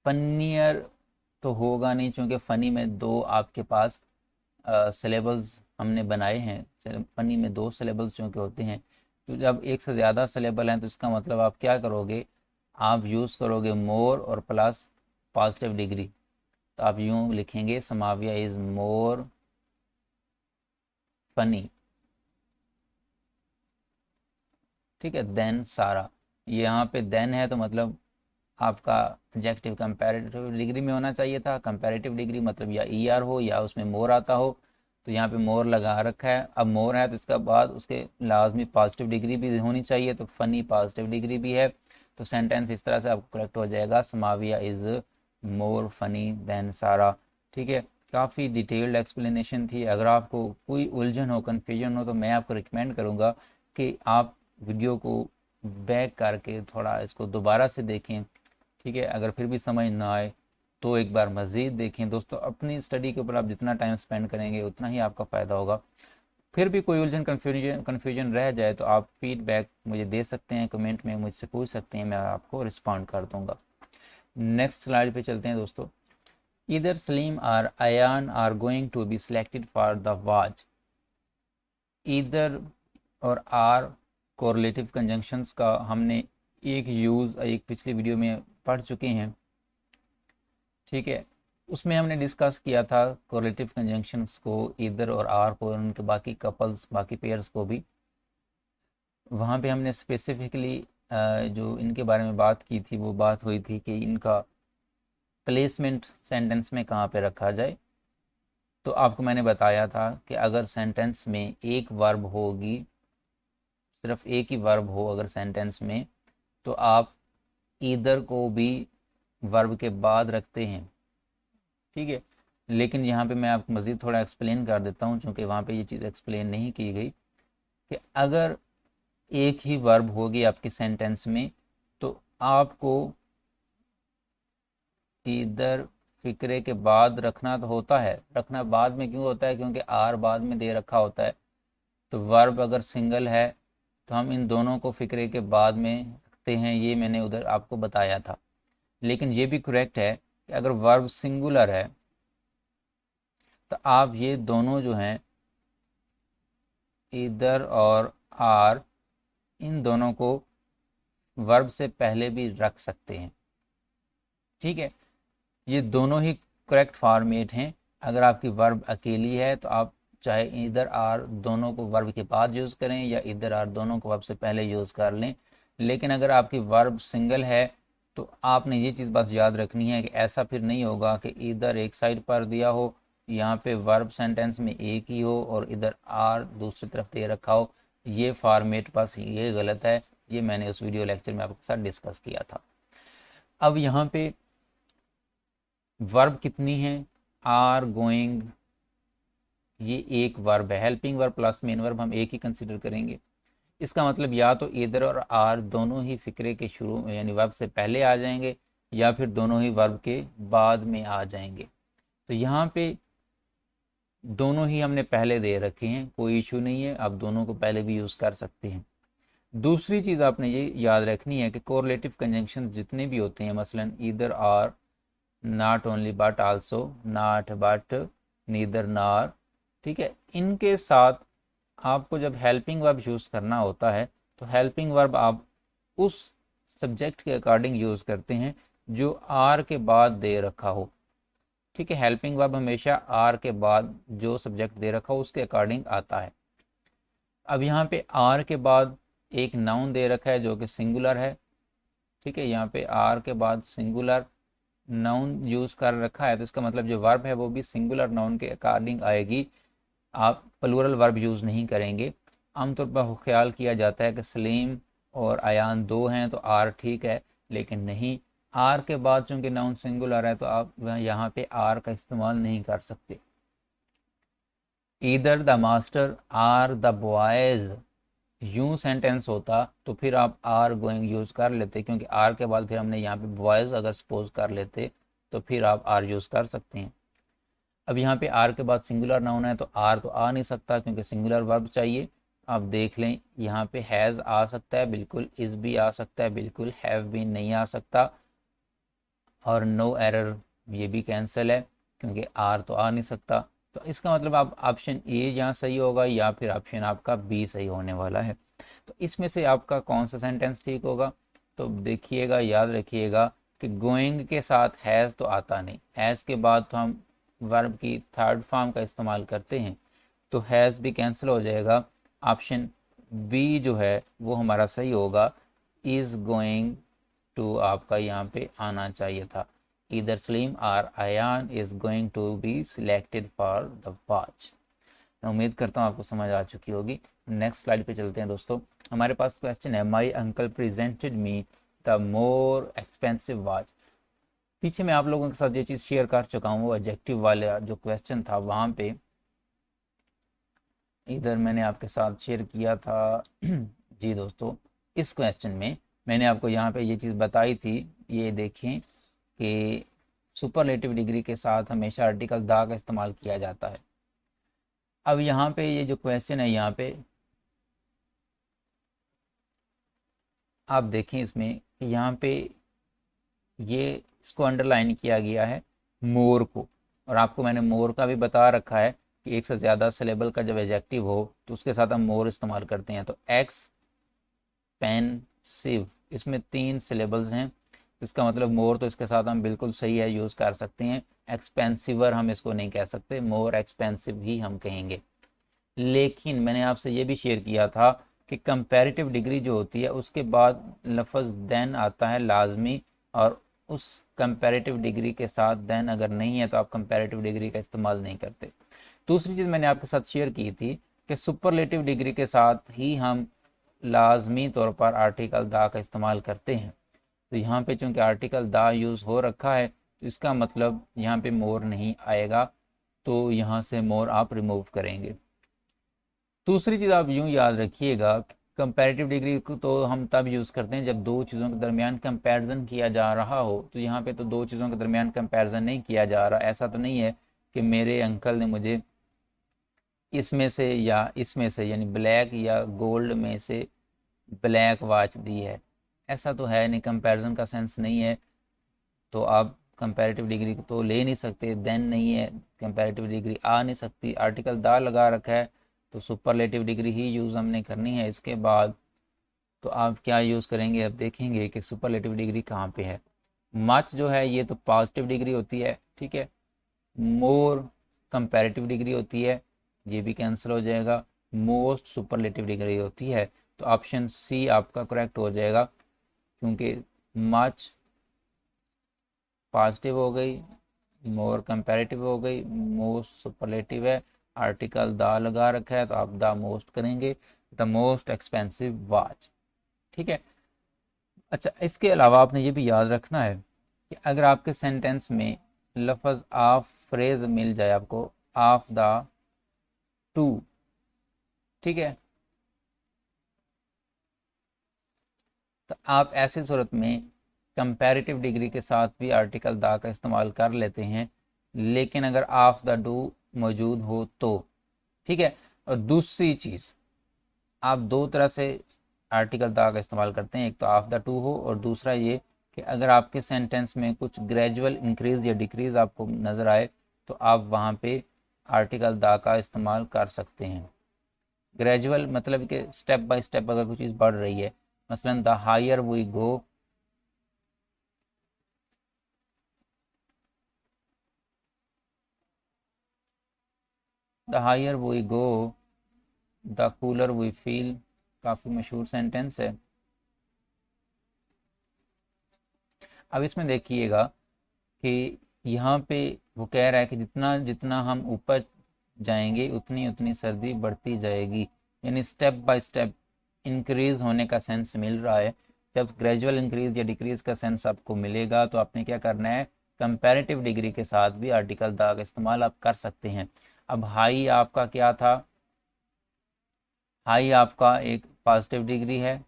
फनियर तो होगा नहीं, चूँकि फ़नी में दो आपके पास सिलेबल्स हमने बनाए हैं, फ़नी में दो सिलेबल्स चूँकि होते हैं, तो जब एक से ज़्यादा सिलेबल हैं तो इसका मतलब आप क्या करोगे, आप यूज़ करोगे मोर और प्लस पॉजिटिव डिग्री। तो आप यूँ लिखेंगे समाविया इज़ मोर फनी, ठीक है, देन सारा। यहाँ पे देन है तो मतलब आपका एडजेक्टिव कंपैरेटिव डिग्री में होना चाहिए था। कंपैरेटिव डिग्री मतलब या ई आर हो या उसमें मोर आता हो, तो यहाँ पे मोर लगा रखा है। अब मोर है तो इसका बाद उसके लाजमी पॉजिटिव डिग्री भी होनी चाहिए, तो फ़नी पॉजिटिव डिग्री भी है। तो सेंटेंस इस तरह से आपको करेक्ट हो जाएगा, Samavia is more funny than Sara. ठीक है, काफ़ी डिटेल्ड एक्सप्लेनेशन थी। अगर आपको कोई उलझन हो, कन्फ्यूजन हो, तो मैं आपको रिकमेंड करूँगा कि आप वीडियो को बैक करके थोड़ा इसको दोबारा से देखें। ठीक है, अगर फिर भी समझ ना आए तो एक बार मज़ीद देखें। दोस्तों, अपनी स्टडी के ऊपर आप जितना टाइम स्पेंड करेंगे उतना ही आपका फ़ायदा होगा। फिर भी कोई उलझन कन्फ्यूजन रह जाए तो आप फीडबैक मुझे दे सकते हैं, कमेंट में मुझसे पूछ सकते हैं, मैं आपको रिस्पॉन्ड कर दूंगा। नेक्स्ट स्लाइड पे चलते हैं दोस्तों। इधर सलीम और Ayaan are going to be selected for the watch. इधर और आर कोरिलेटिव कंजंक्शंस का हमने एक यूज़ एक पिछली वीडियो में पढ़ चुके हैं। ठीक है, उसमें हमने डिस्कस किया था कोरिलेटिव कंजंक्शंस को, इधर और आर को, उनके बाकी कपल्स, बाकी पेयर्स को भी। वहाँ पे हमने स्पेसिफिकली जो इनके बारे में बात की थी, वो बात हुई थी कि इनका प्लेसमेंट सेंटेंस में कहाँ पे रखा जाए। तो आपको मैंने बताया था कि अगर सेंटेंस में एक वर्ब होगी, सिर्फ एक ही वर्ब हो अगर सेंटेंस में, तो आप ईदर को भी वर्ब के बाद रखते हैं। ठीक है, लेकिन यहाँ पे मैं आपको मज़ीद थोड़ा एक्सप्लेन कर देता हूँ, क्योंकि वहाँ पे ये चीज़ एक्सप्लेन नहीं की गई कि अगर एक ही वर्ब होगी आपके सेंटेंस में तो आपको ईदर फिक्रे के बाद रखना तो होता है। रखना बाद में क्यों होता है, क्योंकि आर बाद में दे रखा होता है। तो वर्ब अगर सिंगल है तो हम इन दोनों को फिक्रे के बाद में रखते हैं, ये मैंने उधर आपको बताया था। लेकिन ये भी करेक्ट है कि अगर वर्ब सिंगुलर है तो आप ये दोनों जो हैं, ईदर और आर, इन दोनों को वर्ब से पहले भी रख सकते हैं। ठीक है, ये दोनों ही करेक्ट फॉर्मेट हैं। अगर आपकी वर्ब अकेली है तो आप चाहे इधर आर दोनों को वर्ब के बाद यूज़ करें या इधर आर दोनों को वर्ब से पहले यूज़ कर लें। लेकिन अगर आपकी वर्ब सिंगल है तो आपने ये चीज़ बस याद रखनी है कि ऐसा फिर नहीं होगा कि इधर एक साइड पर दिया हो, यहाँ पे वर्ब सेंटेंस में एक ही हो और इधर आर दूसरी तरफ दे रखा हो। ये फॉर्मेट बस ये गलत है। ये मैंने उस वीडियो लेक्चर में आपके साथ डिस्कस किया था। अब यहाँ पे वर्ब कितनी है, आर गोइंग, ये एक वर्ब है। Helping verb plus main verb हम एक ही कंसिडर करेंगे। इसका मतलब या तो इधर और आर दोनों ही फिक्रे के शुरू यानी वर्ब से पहले आ जाएंगे या फिर दोनों ही वर्ब के बाद में आ जाएंगे। तो यहाँ पे दोनों ही हमने पहले दे रखे हैं, कोई इशू नहीं है, आप दोनों को पहले भी यूज़ कर सकते हैं। दूसरी चीज़ आपने ये याद रखनी है कि कोरिलेटिव कंजंक्शन जितने भी होते हैं, मसलन इधर or, not only but also, not but, neither nor, ठीक है, इनके साथ आपको जब हेल्पिंग वर्ब यूज़ करना होता है तो हेल्पिंग वर्ब आप उस सब्जेक्ट के अकॉर्डिंग यूज़ करते हैं जो आर के बाद दे रखा हो। ठीक है, हेल्पिंग वर्ब हमेशा आर के बाद जो सब्जेक्ट दे रखा हो उसके अकॉर्डिंग आता है। अब यहाँ पे आर के बाद एक नाउन दे रखा है जो कि सिंगुलर है। ठीक है, यहाँ पे आर के बाद सिंगुलर नाउन यूज़ कर रखा है तो इसका मतलब जो वर्ब है वो भी सिंगुलर नाउन के अकॉर्डिंग आएगी। आप प्लूरल वर्ब यूज़ नहीं करेंगे। आमतौर पर ख्याल किया जाता है कि सलीम और अयान दो हैं तो आर ठीक है, लेकिन नहीं, आर के बाद चूंकि नाउन सिंगुलर है तो आप यहाँ पे आर का इस्तेमाल नहीं कर सकते। Either the master or the boys, यूं सेंटेंस होता तो फिर आप आर गोइंग यूज़ कर लेते, क्योंकि आर के बाद फिर हमने यहाँ पे बॉयज़ अगर सपोज कर लेते तो फिर आप आर यूज़ कर सकते हैं। अब यहाँ पे आर के बाद सिंगुलर नाउन है तो आर तो आ नहीं सकता क्योंकि सिंगुलर वर्ब चाहिए। आप देख लें यहाँ पे हैज़ आ सकता है बिल्कुल, इज़ भी आ सकता है बिल्कुल, हैव भी नहीं आ सकता, और नो एरर ये भी कैंसिल है क्योंकि आर तो आ नहीं सकता। तो इसका मतलब आप ऑप्शन ए यहाँ सही होगा या फिर ऑप्शन आपका बी सही होने वाला है। तो इसमें से आपका कौन सा सेंटेंस ठीक होगा? तो देखिएगा, याद रखिएगा कि गोइंग के साथ हैज़ तो आता नहीं, हैज़ के बाद तो हम वर्ब की थर्ड फॉर्म का इस्तेमाल करते हैं, तो हैज़ भी कैंसिल हो जाएगा। ऑप्शन बी जो है वो हमारा सही होगा, इज़ गोइंग टू आपका यहाँ पे आना चाहिए था। इधर सलीम और Ayaan is going to be selected for the watch. मैं उम्मीद करता हूँ आपको समझ आ चुकी होगी। नेक्स्ट स्लाइड पे चलते हैं दोस्तों। हमारे पास क्वेश्चन है, my uncle presented me the more expensive watch. पीछे मैं आप लोगों के साथ ये चीज़ शेयर कर चुका हूँ, वो एडजेक्टिव वाला जो क्वेश्चन था वहाँ पे इधर मैंने आपके साथ शेयर किया था। जी दोस्तों, इस क्वेश्चन में मैंने आपको यहाँ पे ये चीज़ बताई थी, ये देखें कि सुपरलेटिव डिग्री के साथ हमेशा आर्टिकल द का इस्तेमाल किया जाता है। अब यहाँ पे ये जो क्वेश्चन है, यहाँ पे आप देखें इसमें, यहाँ पे ये इसको अंडरलाइन किया गया है मोर को, और आपको मैंने मोर का भी बता रखा है कि एक से ज़्यादा सिलेबल का जब एडजेक्टिव हो तो उसके साथ हम मोर इस्तेमाल करते हैं। तो एक्सपेंसिव, इसमें 3 सिलेबल्स हैं, इसका मतलब मोर तो इसके साथ हम बिल्कुल सही है यूज़ कर सकते हैं। एक्सपेंसिवर हम इसको नहीं कह सकते, मोर एक्सपेंसिव ही हम कहेंगे। लेकिन मैंने आपसे ये भी शेयर किया था कि कंपैरेटिव डिग्री जो होती है उसके बाद लफ्ज़ देन आता है लाजमी, और उस कंपैरेटिव डिग्री के साथ देन अगर नहीं है तो आप कंपैरेटिव डिग्री का इस्तेमाल नहीं करते। दूसरी चीज़ मैंने आपके साथ शेयर की थी कि सुपरलेटिव डिग्री के साथ ही हम लाजमी तौर पर आर्टिकल दा का इस्तेमाल करते हैं। तो यहाँ पे चूंकि आर्टिकल दा यूज़ हो रखा है तो इसका मतलब यहाँ पे मोर नहीं आएगा, तो यहाँ से मोर आप रिमूव करेंगे। दूसरी चीज़ आप यूँ याद रखिएगा, कंपैरेटिव डिग्री को तो हम तब यूज़ करते हैं जब दो चीज़ों के दरमियान कंपैरिजन किया जा रहा हो। तो यहाँ पे तो दो चीज़ों के दरमियान कंपैरिजन नहीं किया जा रहा। ऐसा तो नहीं है कि मेरे अंकल ने मुझे इसमें से या इसमें से, यानी ब्लैक या गोल्ड में से ब्लैक वॉच दी है, ऐसा तो है नहीं, कंपैरिजन का सेंस नहीं है। तो आप कंपैरेटिव डिग्री तो ले नहीं सकते, देन नहीं है, कंपैरेटिव डिग्री आ नहीं सकती, आर्टिकल दा लगा रखा है, तो सुपरलेटिव डिग्री ही यूज़ हमने करनी है इसके बाद। तो आप क्या यूज़ करेंगे, अब देखेंगे कि सुपरलेटिव डिग्री कहाँ पे है। मच जो है ये तो पॉजिटिव डिग्री होती है, ठीक है। मोर कंपैरेटिव डिग्री होती है, ये भी कैंसिल हो जाएगा। मोस्ट सुपरलेटिव डिग्री होती है। तो ऑप्शन सी आपका करेक्ट हो जाएगा, क्योंकि मच पॉजिटिव हो गई, मोर कंपैरेटिव हो गई, मोस्ट सुपरलेटिव है, आर्टिकल द लगा रखा है तो आप द मोस्ट करेंगे, द मोस्ट एक्सपेंसिव वॉच, ठीक है। अच्छा, इसके अलावा आपने ये भी याद रखना है कि अगर आपके सेंटेंस में लफ्ज़ ऑफ फ्रेज मिल जाए आपको, ऑफ द टू, ठीक है, तो आप ऐसी सूरत में कंपैरेटिव डिग्री के साथ भी आर्टिकल द का इस्तेमाल कर लेते हैं, लेकिन अगर ऑफ द डू मौजूद हो तो, ठीक है। और दूसरी चीज़, आप दो तरह से आर्टिकल द का इस्तेमाल करते हैं, एक तो ऑफ द टू हो, और दूसरा ये कि अगर आपके सेंटेंस में कुछ ग्रेजुअल इंक्रीज या डिक्रीज आपको नज़र आए तो आप वहाँ पे आर्टिकल द का इस्तेमाल कर सकते हैं। ग्रेजुअल मतलब कि स्टेप बाय स्टेप अगर कोई चीज़ बढ़ रही है, मसलन the higher we go, the higher we go the cooler we feel, काफ़ी मशहूर सेंटेंस है। अब इसमें देखिएगा कि यहाँ पे वो कह रहा है कि जितना जितना हम ऊपर जाएंगे उतनी उतनी सर्दी बढ़ती जाएगी, यानी स्टेप बाय स्टेप इंक्रीज होने का सेंस मिल रहा है। जब ग्रेजुअल इंक्रीज या डिक्रीज का सेंस आपको मिलेगा तो आपने क्या करना है, कंपैरेटिव डिग्री के साथ भी आर्टिकल द का इस्तेमाल आप कर सकते हैं। अब हाई आपका क्या था, हाई आपका एक पॉजिटिव डिग्री है,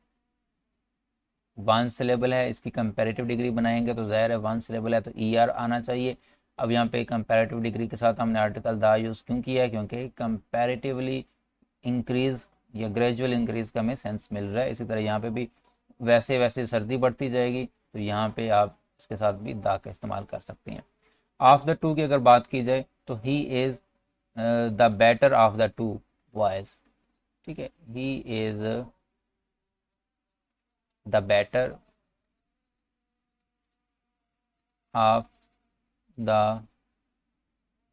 वन सिलेबल है, इसकी कंपैरेटिव डिग्री बनाएंगे तो ज़ाहिर है वन सिलेबल है तो ई आर आना चाहिए। अब यहाँ पे कंपैरेटिव डिग्री के साथ हमने आर्टिकल द यूज़ क्यों किया है, क्योंकि कंपैरेटिवली इंक्रीज या ग्रेजुअल इंक्रीज का हमें सेंस मिल रहा है। इसी तरह यहाँ पे भी वैसे वैसे सर्दी बढ़ती जाएगी तो यहाँ पे आप इसके साथ भी द का इस्तेमाल कर सकते हैं। ऑफ द टू की अगर बात की जाए तो he is the better of the two boys, ठीक है, he is the better of the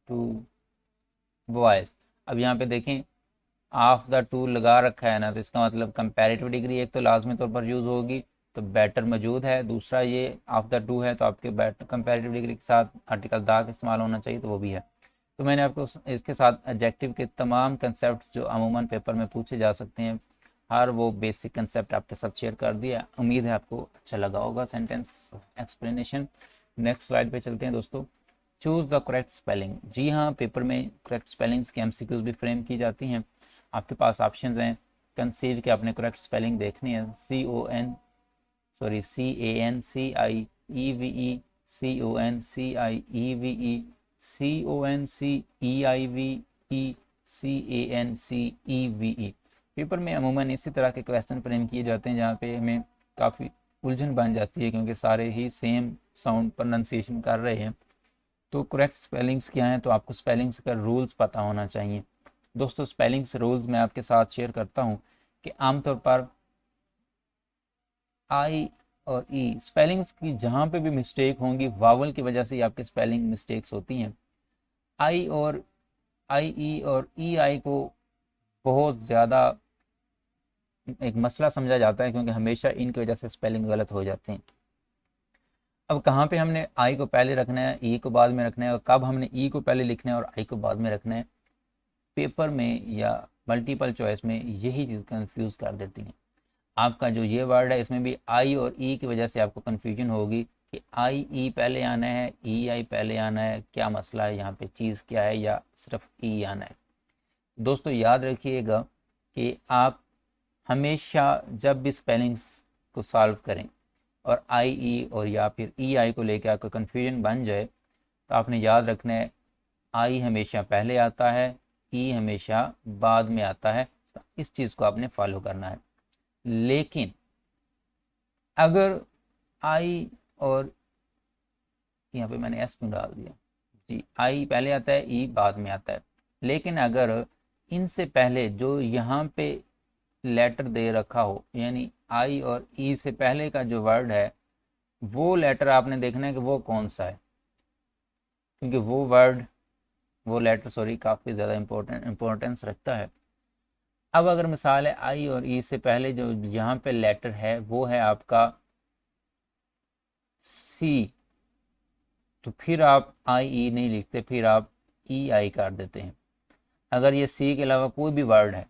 two boys. अब यहाँ पे देखें ऑफ द टू लगा रखा है ना, तो इसका मतलब कंपैरेटिव डिग्री एक तो लाजमी तौर पर यूज़ होगी, तो बेटर मौजूद है, दूसरा ये ऑफ द टू है तो आपके बेटर कंपैरेटिव डिग्री के साथ आर्टिकल द का इस्तेमाल होना चाहिए, तो वो भी है। तो मैंने आपको इसके साथ एडजेक्टिव के तमाम कंसेप्ट जो अमूमन पेपर में पूछे जा सकते हैं, हर वो बेसिक कंसेप्ट आपके साथ शेयर कर दिया। उम्मीद है आपको अच्छा लगा होगा सेंटेंस एक्सप्लेनेशन। नेक्स्ट स्लाइड पे चलते हैं दोस्तों। Choose the correct spelling. जी हाँ, पेपर में करेक्ट स्पेलिंग्स की एमसीक्यूज भी फ्रेम की जाती हैं। आपके पास ऑप्शन हैं कंसीव के, आपने करेक्ट स्पेलिंग देखनी है, CANCIEVE, CONCEIVE। पेपर में अमूमन इसी तरह के क्वेश्चन फ्रेम किए जाते हैं जहाँ पे हमें काफ़ी उलझन बन जाती है, क्योंकि सारे ही सेम साउंड प्रोनाउंसिएशन कर रहे हैं। तो करेक्ट स्पेलिंग्स क्या हैं, तो आपको स्पेलिंग्स का रूल्स पता होना चाहिए। दोस्तों स्पेलिंग्स रूल्स मैं आपके साथ शेयर करता हूँ कि आमतौर पर आई और ई स्पेलिंग्स की जहाँ पे भी मिस्टेक होंगी, वावल की वजह से ही आपके स्पेलिंग मिस्टेक्स होती हैं। आई और आई ई और ई आई को बहुत ज़्यादा एक मसला समझा जाता है, क्योंकि हमेशा इनकी वजह से स्पेलिंग गलत हो जाते हैं। अब कहाँ पे हमने आई को पहले रखना है, ई को बाद में रखना है, और कब हमने ई को पहले लिखना है और आई को बाद में रखना है, पेपर में या मल्टीपल चॉइस में यही चीज़ कंफ्यूज कर देती हैं। आपका जो ये वर्ड है इसमें भी आई और ई की वजह से आपको कन्फ्यूजन होगी कि आई ई पहले आना है, ई आई पहले आना है, क्या मसला है यहाँ पे, चीज़ क्या है, या सिर्फ ई आना है। दोस्तों याद रखिएगा कि आप हमेशा जब भी स्पेलिंग्स को सॉल्व करें और आई ई और या फिर ई आई को लेकर आपको कन्फ्यूजन बन जाए, तो आपने याद रखना है आई हमेशा पहले आता है, ई हमेशा बाद में आता है। तो इस चीज़ को आपने फॉलो करना है। लेकिन अगर आई और यहाँ पे मैंने एस क्यों डाल दिया जी, आई पहले आता है, ई बाद में आता है, लेकिन अगर इनसे पहले जो यहाँ पे लेटर दे रखा हो, यानी आई और ई से पहले का जो वर्ड है, वो लेटर आपने देखना है कि वो कौन सा है, क्योंकि वो लेटर काफ़ी ज़्यादा इम्पोर्टेंस रखता है। अब अगर मिसाल है आई और ई से पहले जो यहाँ पे लेटर है वो है आपका सी, तो फिर आप आई ई नहीं लिखते, फिर आप ई आई कर देते हैं। अगर ये सी के अलावा कोई भी वर्ड है,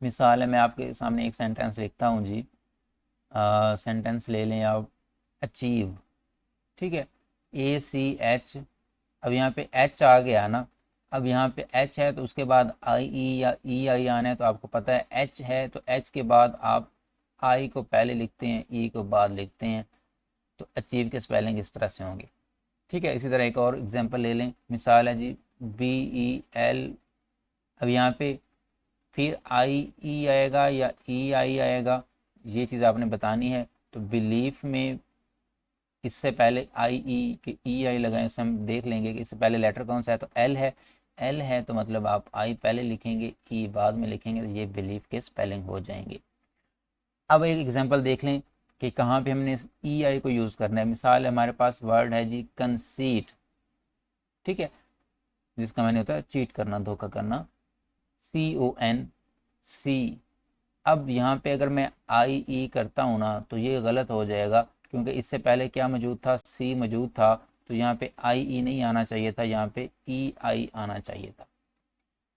मिसाल है मैं आपके सामने एक सेंटेंस लिखता हूँ जी, सेंटेंस ले लें आप, अचीव, ठीक है, ACH। अब यहाँ पे एच आ गया ना, अब यहाँ पे एच है तो उसके बाद आई ई या ई आई आना है, तो आपको पता है एच है तो एच के बाद आप आई को पहले लिखते हैं, ई को बाद लिखते हैं। तो अचीव के स्पेलिंग इस तरह से होंगे, ठीक है। इसी तरह एक और एग्जांपल ले लें, मिसाल है जी BEL। अब यहाँ पे फिर आई ई आएगा या ई आई आएगा, ये चीज़ आपने बतानी है। तो बिलीफ में इससे पहले आई ई के ई आई लगाएं, उससे हम देख लेंगे कि इससे पहले लेटर कौन सा है, तो एल है। एल है तो मतलब आप आई पहले लिखेंगे, ई बाद में लिखेंगे, तो ये बिलीफ के स्पेलिंग हो जाएंगे। अब एक एग्जांपल देख लें कि कहाँ पे हमने ई आई को यूज़ करना है। मिसाल हमारे पास वर्ड है जी कंसीट, ठीक है, जिसका मैंने होता है चीट करना, धोखा करना, CONC। अब यहाँ पे अगर मैं आई ई करता हूँ ना, तो ये गलत हो जाएगा, क्योंकि इससे पहले क्या मौजूद था, सी मौजूद था, तो यहाँ पे आई ई नहीं आना चाहिए था, यहाँ पे ई आई आना चाहिए था।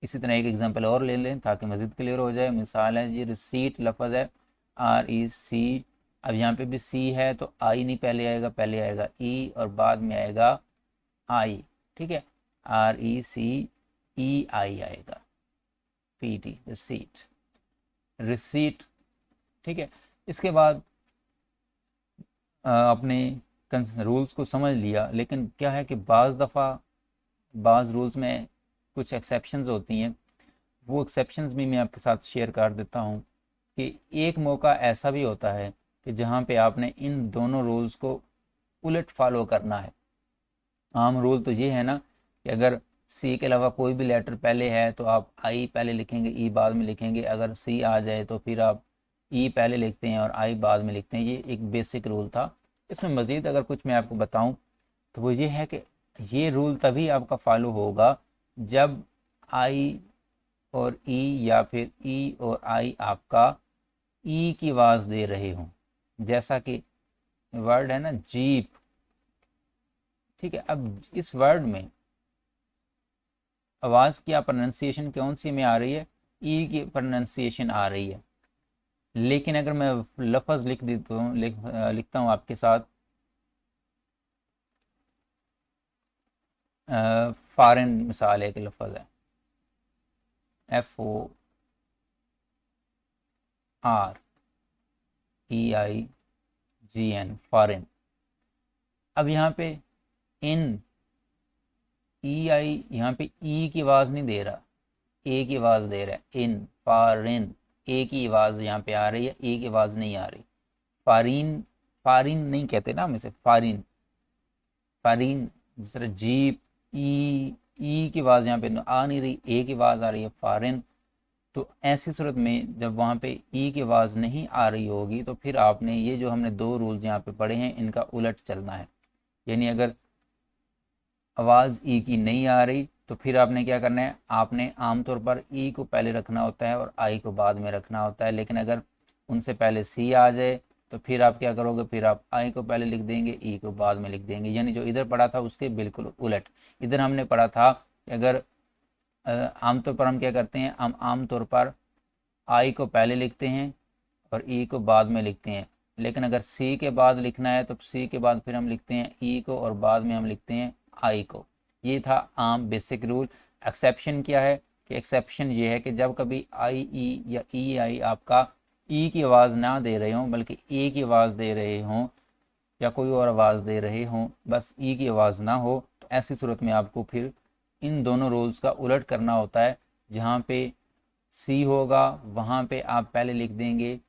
इसी तरह एक एग्जांपल और ले लें ताकि मज़ीद क्लियर हो जाए। मिसाल है जी रिसीट, लफ्ज़ है REC। अब यहाँ पे भी सी है तो आई नहीं पहले आएगा, पहले आएगा ई और बाद में आएगा आई, ठीक है, RECEI आएगा, PT, रिसीट, ठीक है। इसके बाद आपने रूल्स को समझ लिया, लेकिन क्या है कि बाज़ दफ़ा बाज़ रूल्स में कुछ एक्सेप्शंस होती हैं। वो एक्सेप्शंस भी मैं आपके साथ शेयर कर देता हूँ कि एक मौका ऐसा भी होता है कि जहाँ पे आपने इन दोनों रूल्स को उलट फॉलो करना है। आम रूल तो ये है ना कि अगर सी के अलावा कोई भी लेटर पहले है तो आप आई पहले लिखेंगे, ई बाद में लिखेंगे। अगर सी आ जाए तो फिर आप ई पहले लिखते हैं और आई बाद में लिखते हैं। ये एक बेसिक रूल था। इसमें मज़ीद अगर कुछ मैं आपको बताऊं तो वो ये है कि ये रूल तभी आपका फॉलो होगा जब आई और ई या फिर ई और आई आपका ई की आवाज़ दे रहे हों। जैसा कि वर्ड है ना जीप, ठीक है। अब इस वर्ड में आवाज़ की प्रोनाउंसिएशन कौन सी में आ रही है? ई की प्रोनाउंसिएशन आ रही है। लेकिन अगर मैं लफ्ज़ लिख देता हूँ, लिखता हूँ आपके साथ, फॉरेन मिसाल एक लफ्ज़ है, FOREIGN, फॉरेन। अब यहाँ पे इन ई आई, यहाँ पे ई की आवाज़ नहीं दे रहा, ए की आवाज़ दे रहा है। इन फॉरेन, ए की आवाज़ यहाँ पे आ रही है, ए की आवाज़ नहीं आ रही। फारीन, फारीन नहीं कहते ना हम इसे, फारीन, फारीन। जिस तरह जीप, ई की आवाज़ यहाँ पे आ नहीं रही, ए की आवाज़ आ रही है, फारिन। तो ऐसी सूरत में जब वहाँ पे ई की आवाज़ नहीं आ रही होगी तो फिर आपने ये जो हमने दो रूल्स यहाँ पे पढ़े हैं इनका उलट चलना है। यानी अगर आवाज़ ई की नहीं आ रही तो फिर आपने क्या करना है, आपने आमतौर पर ई को पहले रखना होता है और आई को बाद में रखना होता है। लेकिन अगर उनसे पहले सी आ जाए तो फिर आप क्या करोगे, फिर आप आई को पहले लिख देंगे, ई को बाद में लिख देंगे। यानी जो इधर पढ़ा था उसके बिल्कुल उलट। इधर हमने पढ़ा था कि अगर आमतौर पर हम क्या करते हैं, हम आमतौर पर आई को पहले लिखते हैं और ई को बाद में लिखते हैं। लेकिन अगर सी के बाद लिखना है तो सी के बाद फिर हम लिखते हैं ई को और बाद में हम लिखते हैं आई को। ये था आम बेसिक रूल। एक्सेप्शन क्या है कि एक्सेप्शन ये है कि जब कभी आई ई या ई आई आपका ई की आवाज़ ना दे रहे हों बल्कि ए की आवाज़ दे रहे हों या कोई और आवाज़ दे रहे हों, बस ई की आवाज़ ना हो, तो ऐसी सूरत में आपको फिर इन दोनों रूल्स का उलट करना होता है। जहाँ पे सी होगा वहाँ पे आप पहले लिख देंगे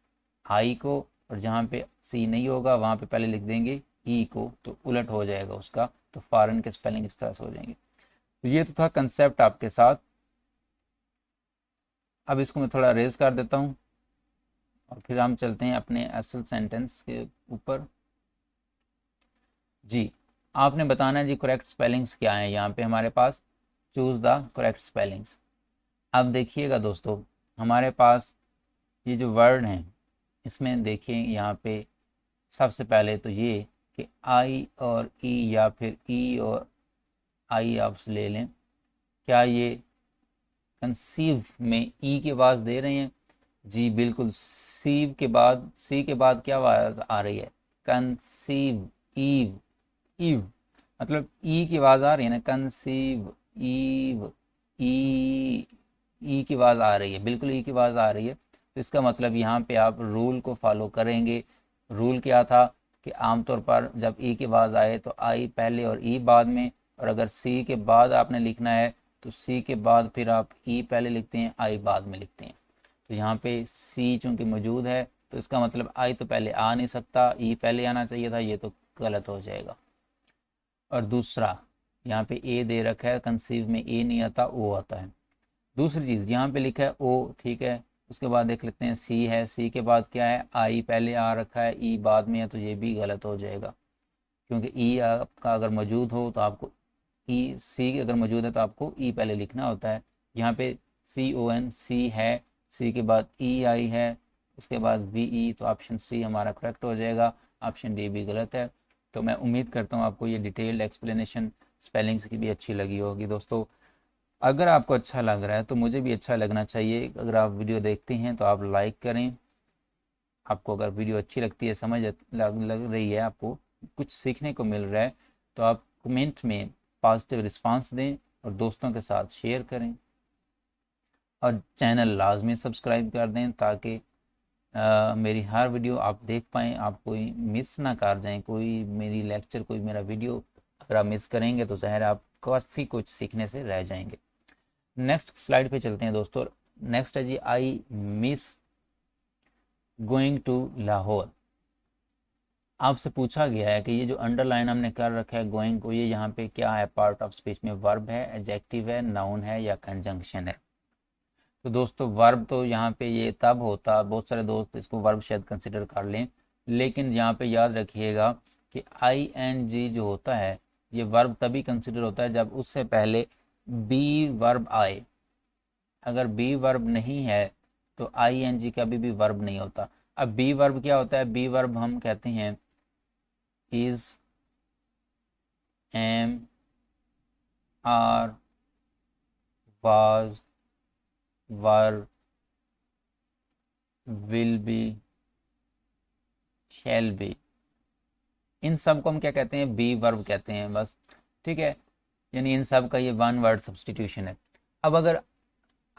आई को और जहाँ पे सी नहीं होगा वहाँ पे पहले लिख देंगे ई को, तो उलट हो जाएगा उसका। तो फॉरेन के स्पेलिंग इस तरह से हो जाएंगे। तो ये तो था कंसेप्ट आपके साथ। अब इसको मैं थोड़ा रेज कर देता हूँ और फिर हम चलते हैं अपने असल सेंटेंस के ऊपर। जी, आपने बताना है जी करेक्ट स्पेलिंग्स क्या हैं यहाँ पे हमारे पास। Choose the correct spellings. अब देखिएगा दोस्तों, हमारे पास ये जो वर्ड हैं इसमें देखिए यहाँ पे सबसे पहले तो ये कि आई और ई या फिर ई और आई आप ले लें, क्या ये कंसीव में ई की आवाज़ दे रहे हैं? जी बिल्कुल। सीव के बाद, सी के बाद क्या आवाज़ आ रही है? कंसीव, ईव, ईव, मतलब ई की आवाज़ आ रही है ना, कंसीव, ईव, ई की आवाज़ आ रही है, बिल्कुल ई की आवाज़ आ रही है। तो इसका मतलब यहाँ पे आप रूल को फॉलो करेंगे। रूल क्या था कि आमतौर पर जब ई की आवाज़ आए तो आई पहले और ई बाद में, और अगर सी के बाद आपने लिखना है तो सी के बाद फिर आप ई पहले लिखते हैं, आई बाद में लिखते हैं। तो यहाँ पे सी चूँकि मौजूद है तो इसका मतलब आई तो पहले आ नहीं सकता, ई पहले आना चाहिए था, ये तो गलत हो जाएगा। और दूसरा यहाँ पे ए दे रखा है, कंसीव में ए नहीं आता, ओ आता है। दूसरी चीज़ यहाँ पे लिखा है ओ, ठीक है। उसके बाद देख लेते हैं सी है, सी के बाद क्या है, आई पहले आ रखा है, ई बाद में है, तो ये भी गलत हो जाएगा। क्योंकि ई आपका अगर मौजूद हो तो आपको ई, सी अगर मौजूद है तो आपको ई पहले लिखना होता है। यहाँ पे CON, सी है, सी के बाद ई आई है, उसके बाद VE, तो ऑप्शन सी हमारा करेक्ट हो जाएगा। ऑप्शन डी भी गलत है। तो मैं उम्मीद करता हूँ आपको ये डिटेल्ड एक्सप्लेनेशन स्पेलिंग्स की भी अच्छी लगी होगी। दोस्तों अगर आपको अच्छा लग रहा है तो मुझे भी अच्छा लगना चाहिए। अगर आप वीडियो देखते हैं तो आप लाइक करें। आपको अगर वीडियो अच्छी लगती है, समझ लग रही है, आपको कुछ सीखने को मिल रहा है, तो आप कमेंट में पॉजिटिव रिस्पांस दें और दोस्तों के साथ शेयर करें और चैनल लाजमी सब्सक्राइब कर दें ताकि मेरी हर वीडियो आप देख पाएँ, आप कोई मिस ना कर जाएं। कोई मेरी लेक्चर, कोई मेरा वीडियो अगर आप मिस करेंगे तो ज़ाहिर आप काफ़ी कुछ सीखने से रह जाएंगे। नेक्स्ट स्लाइड पे चलते हैं दोस्तों। नेक्स्ट है जी, I miss going to Lahore. आपसे पूछा गया है कि ये जो अंडरलाइन हमने कर रखा है गोइंग को, ये यहाँ पे क्या है? पार्ट ऑफ स्पीच में वर्ब है, एडजेक्टिव है, नाउन है या कंजंक्शन है? तो दोस्तों वर्ब तो यहाँ पे ये तब होता, बहुत सारे दोस्त इसको वर्ब शायद कंसिडर कर लें, लेकिन यहाँ पे याद रखिएगा कि आई एन जी जो होता है ये वर्ब तभी कंसिडर होता है जब उससे पहले बी वर्ब आए। अगर बी वर्ब नहीं है तो आई एन जी कभी भी वर्ब नहीं होता। अब बी वर्ब क्या होता है? बी वर्ब हम कहते हैं is, am, are, was, were, will be, shall be, इन सब को हम क्या कहते हैं? बी वर्ब कहते हैं बस। ठीक है, यानी इन सब का ये वन वर्ड सब्सटीट्यूशन है। अब अगर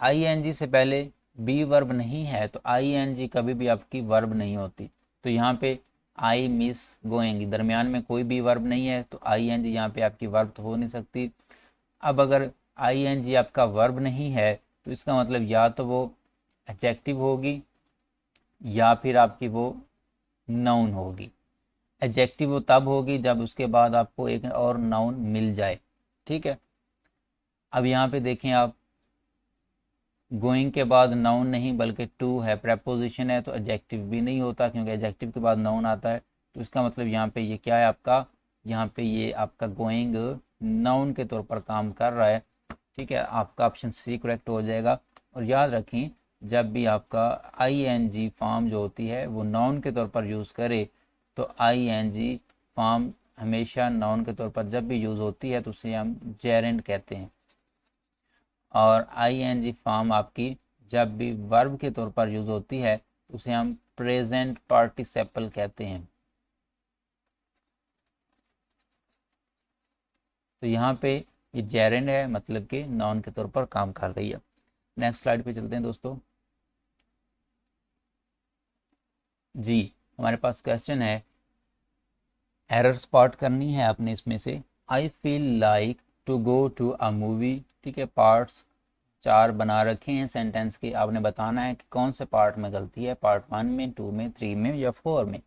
आई एन जी से पहले बी वर्ब नहीं है तो आई एन जी कभी भी आपकी वर्ब नहीं होती। तो यहाँ पे आई मिस गोइंग, दरमियान में कोई बी वर्ब नहीं है तो आई एन जी यहाँ पे आपकी वर्ब तो हो नहीं सकती। अब अगर आई एन जी आपका वर्ब नहीं है तो इसका मतलब या तो वो एडजेक्टिव होगी या फिर आपकी वो नाउन होगी। एडजेक्टिव वो तब होगी जब उसके बाद आपको एक और नाउन मिल जाए। ठीक है, अब यहाँ पे देखें आप, गोइंग के बाद नाउन नहीं बल्कि टू है, प्रेपोजिशन है, तो एडजेक्टिव भी नहीं होता क्योंकि एडजेक्टिव के बाद नाउन आता है। तो इसका मतलब यहाँ पे ये क्या है आपका, यहाँ पे ये आपका गोइंग नाउन के तौर पर काम कर रहा है। ठीक है, आपका ऑप्शन सी करेक्ट हो जाएगा। और याद रखें जब भी आपका आई एन जी फॉर्म जो होती है वो नाउन के तौर पर यूज़ करे तो आई एन जी फॉर्म हमेशा नाउन के तौर पर जब भी यूज़ होती है तो उसे हम जेरेंड कहते हैं। और आई एन जी फॉर्म आपकी जब भी वर्ब के तौर पर यूज़ होती है तो उसे हम प्रेजेंट पार्टिसिपल कहते हैं। तो यहाँ पे ये जेरेंड है, मतलब कि नाउन के तौर पर काम कर रही है। नेक्स्ट स्लाइड पे चलते हैं दोस्तों। जी, हमारे पास क्वेश्चन है, एरर स्पॉट करनी है आपने इसमें से। I feel like to go to a movie. ठीक है, पार्ट्स 4 बना रखे हैं सेंटेंस के, आपने बताना है कि कौन से पार्ट में गलती है, पार्ट 1 में, 2 में, 3 में या 4 में।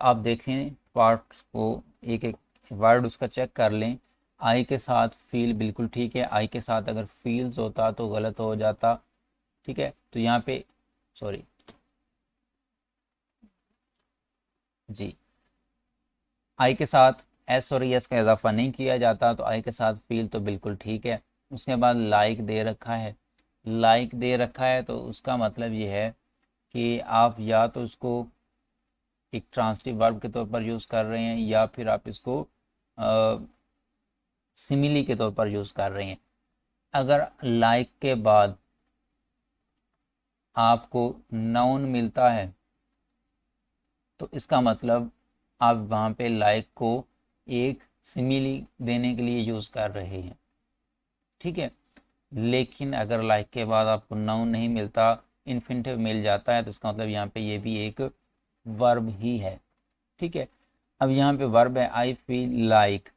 आप देखें पार्ट्स को, एक एक वर्ड उसका चेक कर लें। आई के साथ फील बिल्कुल ठीक है, आई के साथ अगर फील्स होता तो गलत हो जाता। ठीक है, तो यहाँ पे सॉरी जी, आई के साथ एस और एस का इजाफा नहीं किया जाता तो आई के साथ फील तो बिल्कुल ठीक है। उसके बाद लाइक दे रखा है, लाइक दे रखा है तो उसका मतलब ये है कि आप या तो उसको एक ट्रांसिटिव वर्ब के तौर पर यूज़ कर रहे हैं या फिर आप इसको सिमिली के तौर पर यूज़ कर रहे हैं। अगर लाइक के बाद आपको नाउन मिलता है तो इसका मतलब आप वहाँ पे लाइक को एक सिमिली देने के लिए यूज़ कर रहे हैं। ठीक है, लेकिन अगर लाइक के बाद आपको नाउन नहीं मिलता, इन्फिनिटिव मिल जाता है, तो इसका मतलब यहाँ पे ये भी एक वर्ब ही है। ठीक है, अब यहाँ पे वर्ब है आई फील लाइक,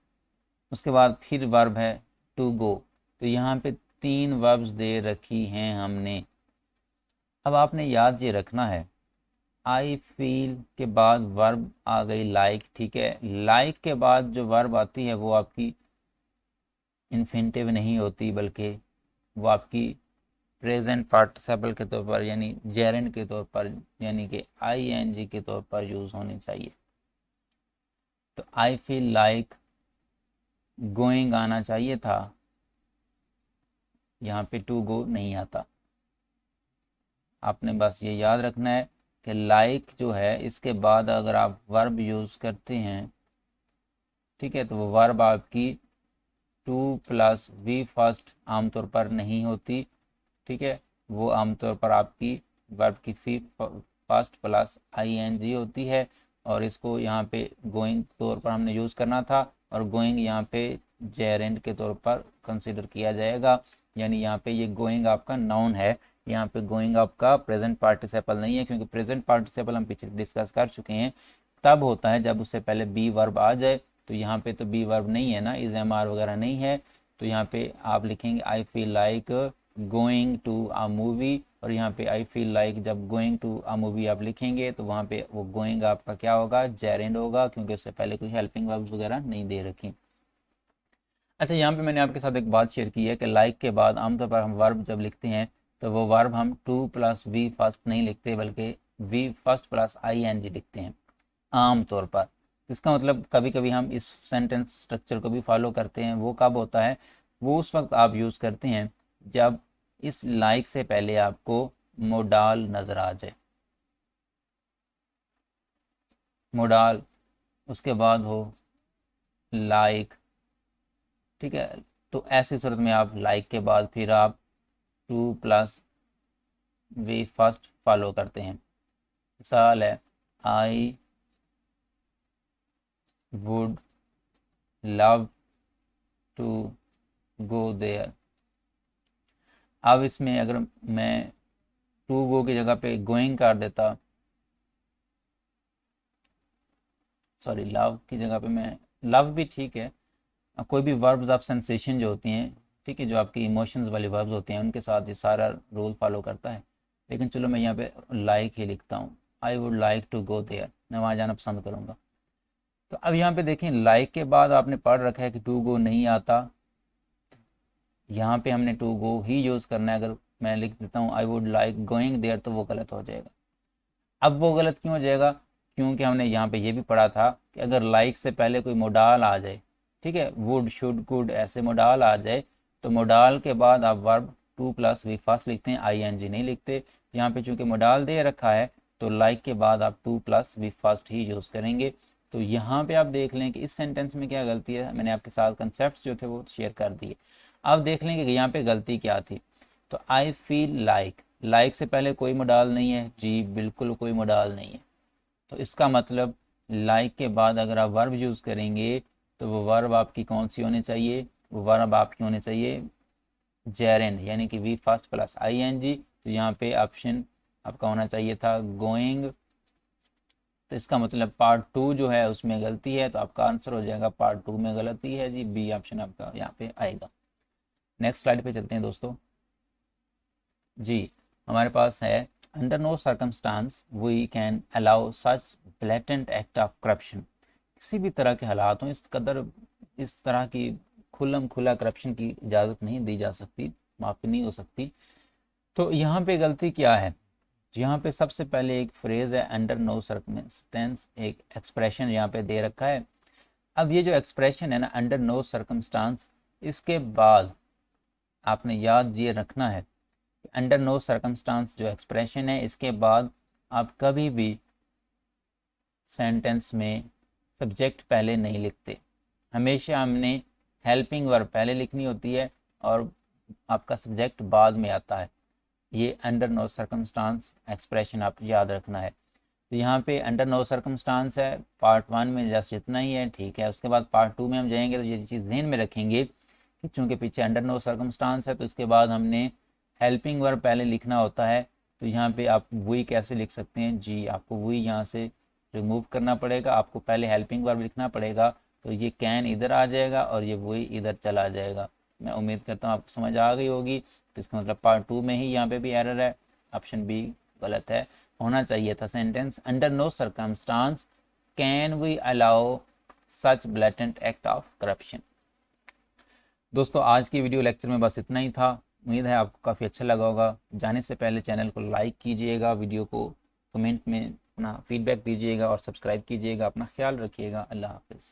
उसके बाद फिर वर्ब है टू गो। तो यहाँ पे 3 वर्ब्स दे रखी हैं हमने। अब आपने याद ये रखना है, आई फील के बाद वर्ब आ गई लाइक। ठीक है, लाइक के बाद जो वर्ब आती है वो आपकी इन्फिनिटिव नहीं होती बल्कि वो आपकी प्रेजेंट पार्टिसिपल के तौर पर यानी जेरेंड के तौर पर यानी कि आई एन जी के तौर पर यूज़ होनी चाहिए। तो आई फील लाइक गोइंग आना चाहिए था, यहाँ पे टू गो नहीं आता। आपने बस ये याद रखना है कि लाइक जो है इसके बाद अगर आप वर्ब यूज़ करते हैं, ठीक है, तो वो वर्ब आपकी टू प्लस वी फर्स्ट आमतौर पर नहीं होती। ठीक है, वो आमतौर पर आपकी वर्ब की V first plus I N G होती है। और इसको यहाँ पे गोइंग तौर पर हमने यूज़ करना था और गोइंग यहाँ पे जेरेंड के तौर पर कंसिडर किया जाएगा। यानी यहाँ पे ये गोइंग आपका नाउन है, यहाँ पे गोइंग आपका प्रेजेंट पार्टिसिपल नहीं है, क्योंकि प्रेजेंट पार्टिसिपल हम पीछे डिस्कस कर चुके हैं, तब होता है जब उससे पहले बी वर्ब आ जाए। तो यहाँ पे तो बी वर्ब नहीं है ना, इज एम आर वगैरह नहीं है। तो यहाँ पे आप लिखेंगे I feel like going to a movie, और यहाँ पे आई फील लाइक जब गोइंग टू अ मूवी आप लिखेंगे तो वहाँ पे वो गोइंग आपका क्या होगा, जेरेंड होगा, क्योंकि उससे पहले कोई हेल्पिंग वर्ब्स वगैरह नहीं दे रखी। अच्छा, यहाँ पे मैंने आपके साथ एक बात शेयर की है कि लाइक के बाद आमतौर पर हम वर्ब जब लिखते हैं तो वो वर्ब हम टू प्लस वी फर्स्ट नहीं लिखते, बल्कि वी फर्स्ट प्लस ING लिखते हैं आम तौर पर। इसका मतलब कभी कभी हम इस सेंटेंस स्ट्रक्चर को भी फॉलो करते हैं। वो कब होता है? वो उस वक्त आप यूज़ करते हैं जब इस लाइक से पहले आपको मोडाल नज़र आ जाए। मोडाल, उसके बाद हो लाइक, ठीक है। तो ऐसी सूरत में आप लाइक के बाद फिर आप टू प्लस वी फर्स्ट फॉलो करते हैं। मिसाल है, I would love to go there. अब इसमें अगर मैं टू गो की जगह पे गोइंग कर देता, सॉरी लव की जगह पे मैं, लव भी ठीक है, कोई भी वर्ब्स ऑफ सेंसेशन जो होती हैं, ठीक है, जो आपकी इमोशंस वाली वर्ब्स होते हैं उनके साथ ये सारा रूल फॉलो करता है। लेकिन चलो मैं यहाँ पे लाइक ही लिखता हूँ, I would like to go there, मैं वहाँ जाना पसंद करूँगा। तो अब यहाँ पे देखें, लाइक के बाद आपने पढ़ रखा है कि टू गो नहीं आता, यहाँ पे हमने टू गो ही यूज़ करना है। अगर मैं लिख देता हूँ I would like going there, तो वो गलत हो जाएगा। अब वो गलत क्यों हो जाएगा? क्योंकि हमने यहाँ पे ये भी पढ़ा था कि अगर लाइक से पहले कोई मोडाल आ जाए, ठीक है, वुड शुड कुड ऐसे मोडाल आ जाए, तो मोडाल के बाद आप verb to plus V first लिखते हैं, ING नहीं लिखते। यहाँ पे चूंकि मोडाल दे रखा है तो लाइक के बाद आप टू प्लस वी फर्स्ट ही यूज़ करेंगे। तो यहाँ पे आप देख लें कि इस सेंटेंस में क्या गलती है। मैंने आपके साथ कंसेप्ट जो थे वो शेयर कर दिए। अब देख लेंगे कि यहाँ पे गलती क्या थी। तो आई फील लाइक, लाइक से पहले कोई मोडाल नहीं है जी, बिल्कुल कोई मोडाल नहीं है। तो इसका मतलब लाइक के बाद अगर आप वर्ब यूज़ करेंगे तो वो वर्ब आपकी कौन सी होनी चाहिए? वो वर्ब आपकी होनी चाहिए जेरेंड, यानी कि वी फर्स्ट प्लस ING। तो यहाँ पे ऑप्शन आपका होना चाहिए था गोइंग। तो इसका मतलब पार्ट टू जो है उसमें गलती है, तो आपका आंसर हो जाएगा पार्ट टू में गलती है जी, बी ऑप्शन आपका यहाँ पे आएगा। नेक्स्ट स्लाइड पे चलते हैं दोस्तों जी। हमारे पास है under no circumstances we can allow such blatant act of corruption. किसी भी तरह के हालात हों, इस तरह की खुल्लम खुला करप्शन की इजाज़त नहीं दी जा सकती, माफ़ी नहीं हो सकती। तो यहाँ पे गलती क्या है? यहाँ पे सबसे पहले एक फ्रेज़ है अंडर नो सर्कमस्टेंस, एक एक्सप्रेशन यहाँ पे दे रखा है। अब ये जो एक्सप्रेशन है ना अंडर नो सर्कमस्टांस, इसके बाद आपने याद ये रखना है अंडर नो सर्कमस्टांस जो एक्सप्रेशन है, इसके बाद आप कभी भी सेंटेंस में सब्जेक्ट पहले नहीं लिखते। हमेशा हमने हेल्पिंग वर्ब पहले लिखनी होती है और आपका सब्जेक्ट बाद में आता है। ये अंडर नो सर्कमस्टांस एक्सप्रेशन आप याद रखना है। तो यहाँ पे अंडर नो सर्कमस्टांस है, पार्ट वन में जस्ट इतना ही है, ठीक है। उसके बाद पार्ट टू में हम जाएंगे तो ये चीज़ ध्यान में रखेंगे कि चूँकि पीछे अंडर नो सर्कमस्टांस है तो इसके बाद हमने हेल्पिंग वर्ब पहले लिखना होता है। तो यहाँ पे आप वही कैसे लिख सकते हैं जी, आपको वही यहाँ से रिमूव करना पड़ेगा, आपको पहले हेल्पिंग वर्ब लिखना पड़ेगा। तो ये कैन इधर आ जाएगा और ये वही इधर चला जाएगा। मैं उम्मीद करता हूँ आपको समझ आ गई होगी। तो इसका मतलब पार्ट टू में ही यहाँ पे भी एरर है, ऑप्शन बी गलत है। होना चाहिए था sentence under no circumstances can we allow such blatant act of corruption. दोस्तों आज की वीडियो लेक्चर में बस इतना ही था। उम्मीद है आपको काफ़ी अच्छा लगा होगा। जाने से पहले चैनल को लाइक कीजिएगा, वीडियो को कमेंट में अपना फीडबैक दीजिएगा और सब्सक्राइब कीजिएगा। अपना ख्याल रखिएगा। अल्लाह हाफिज़।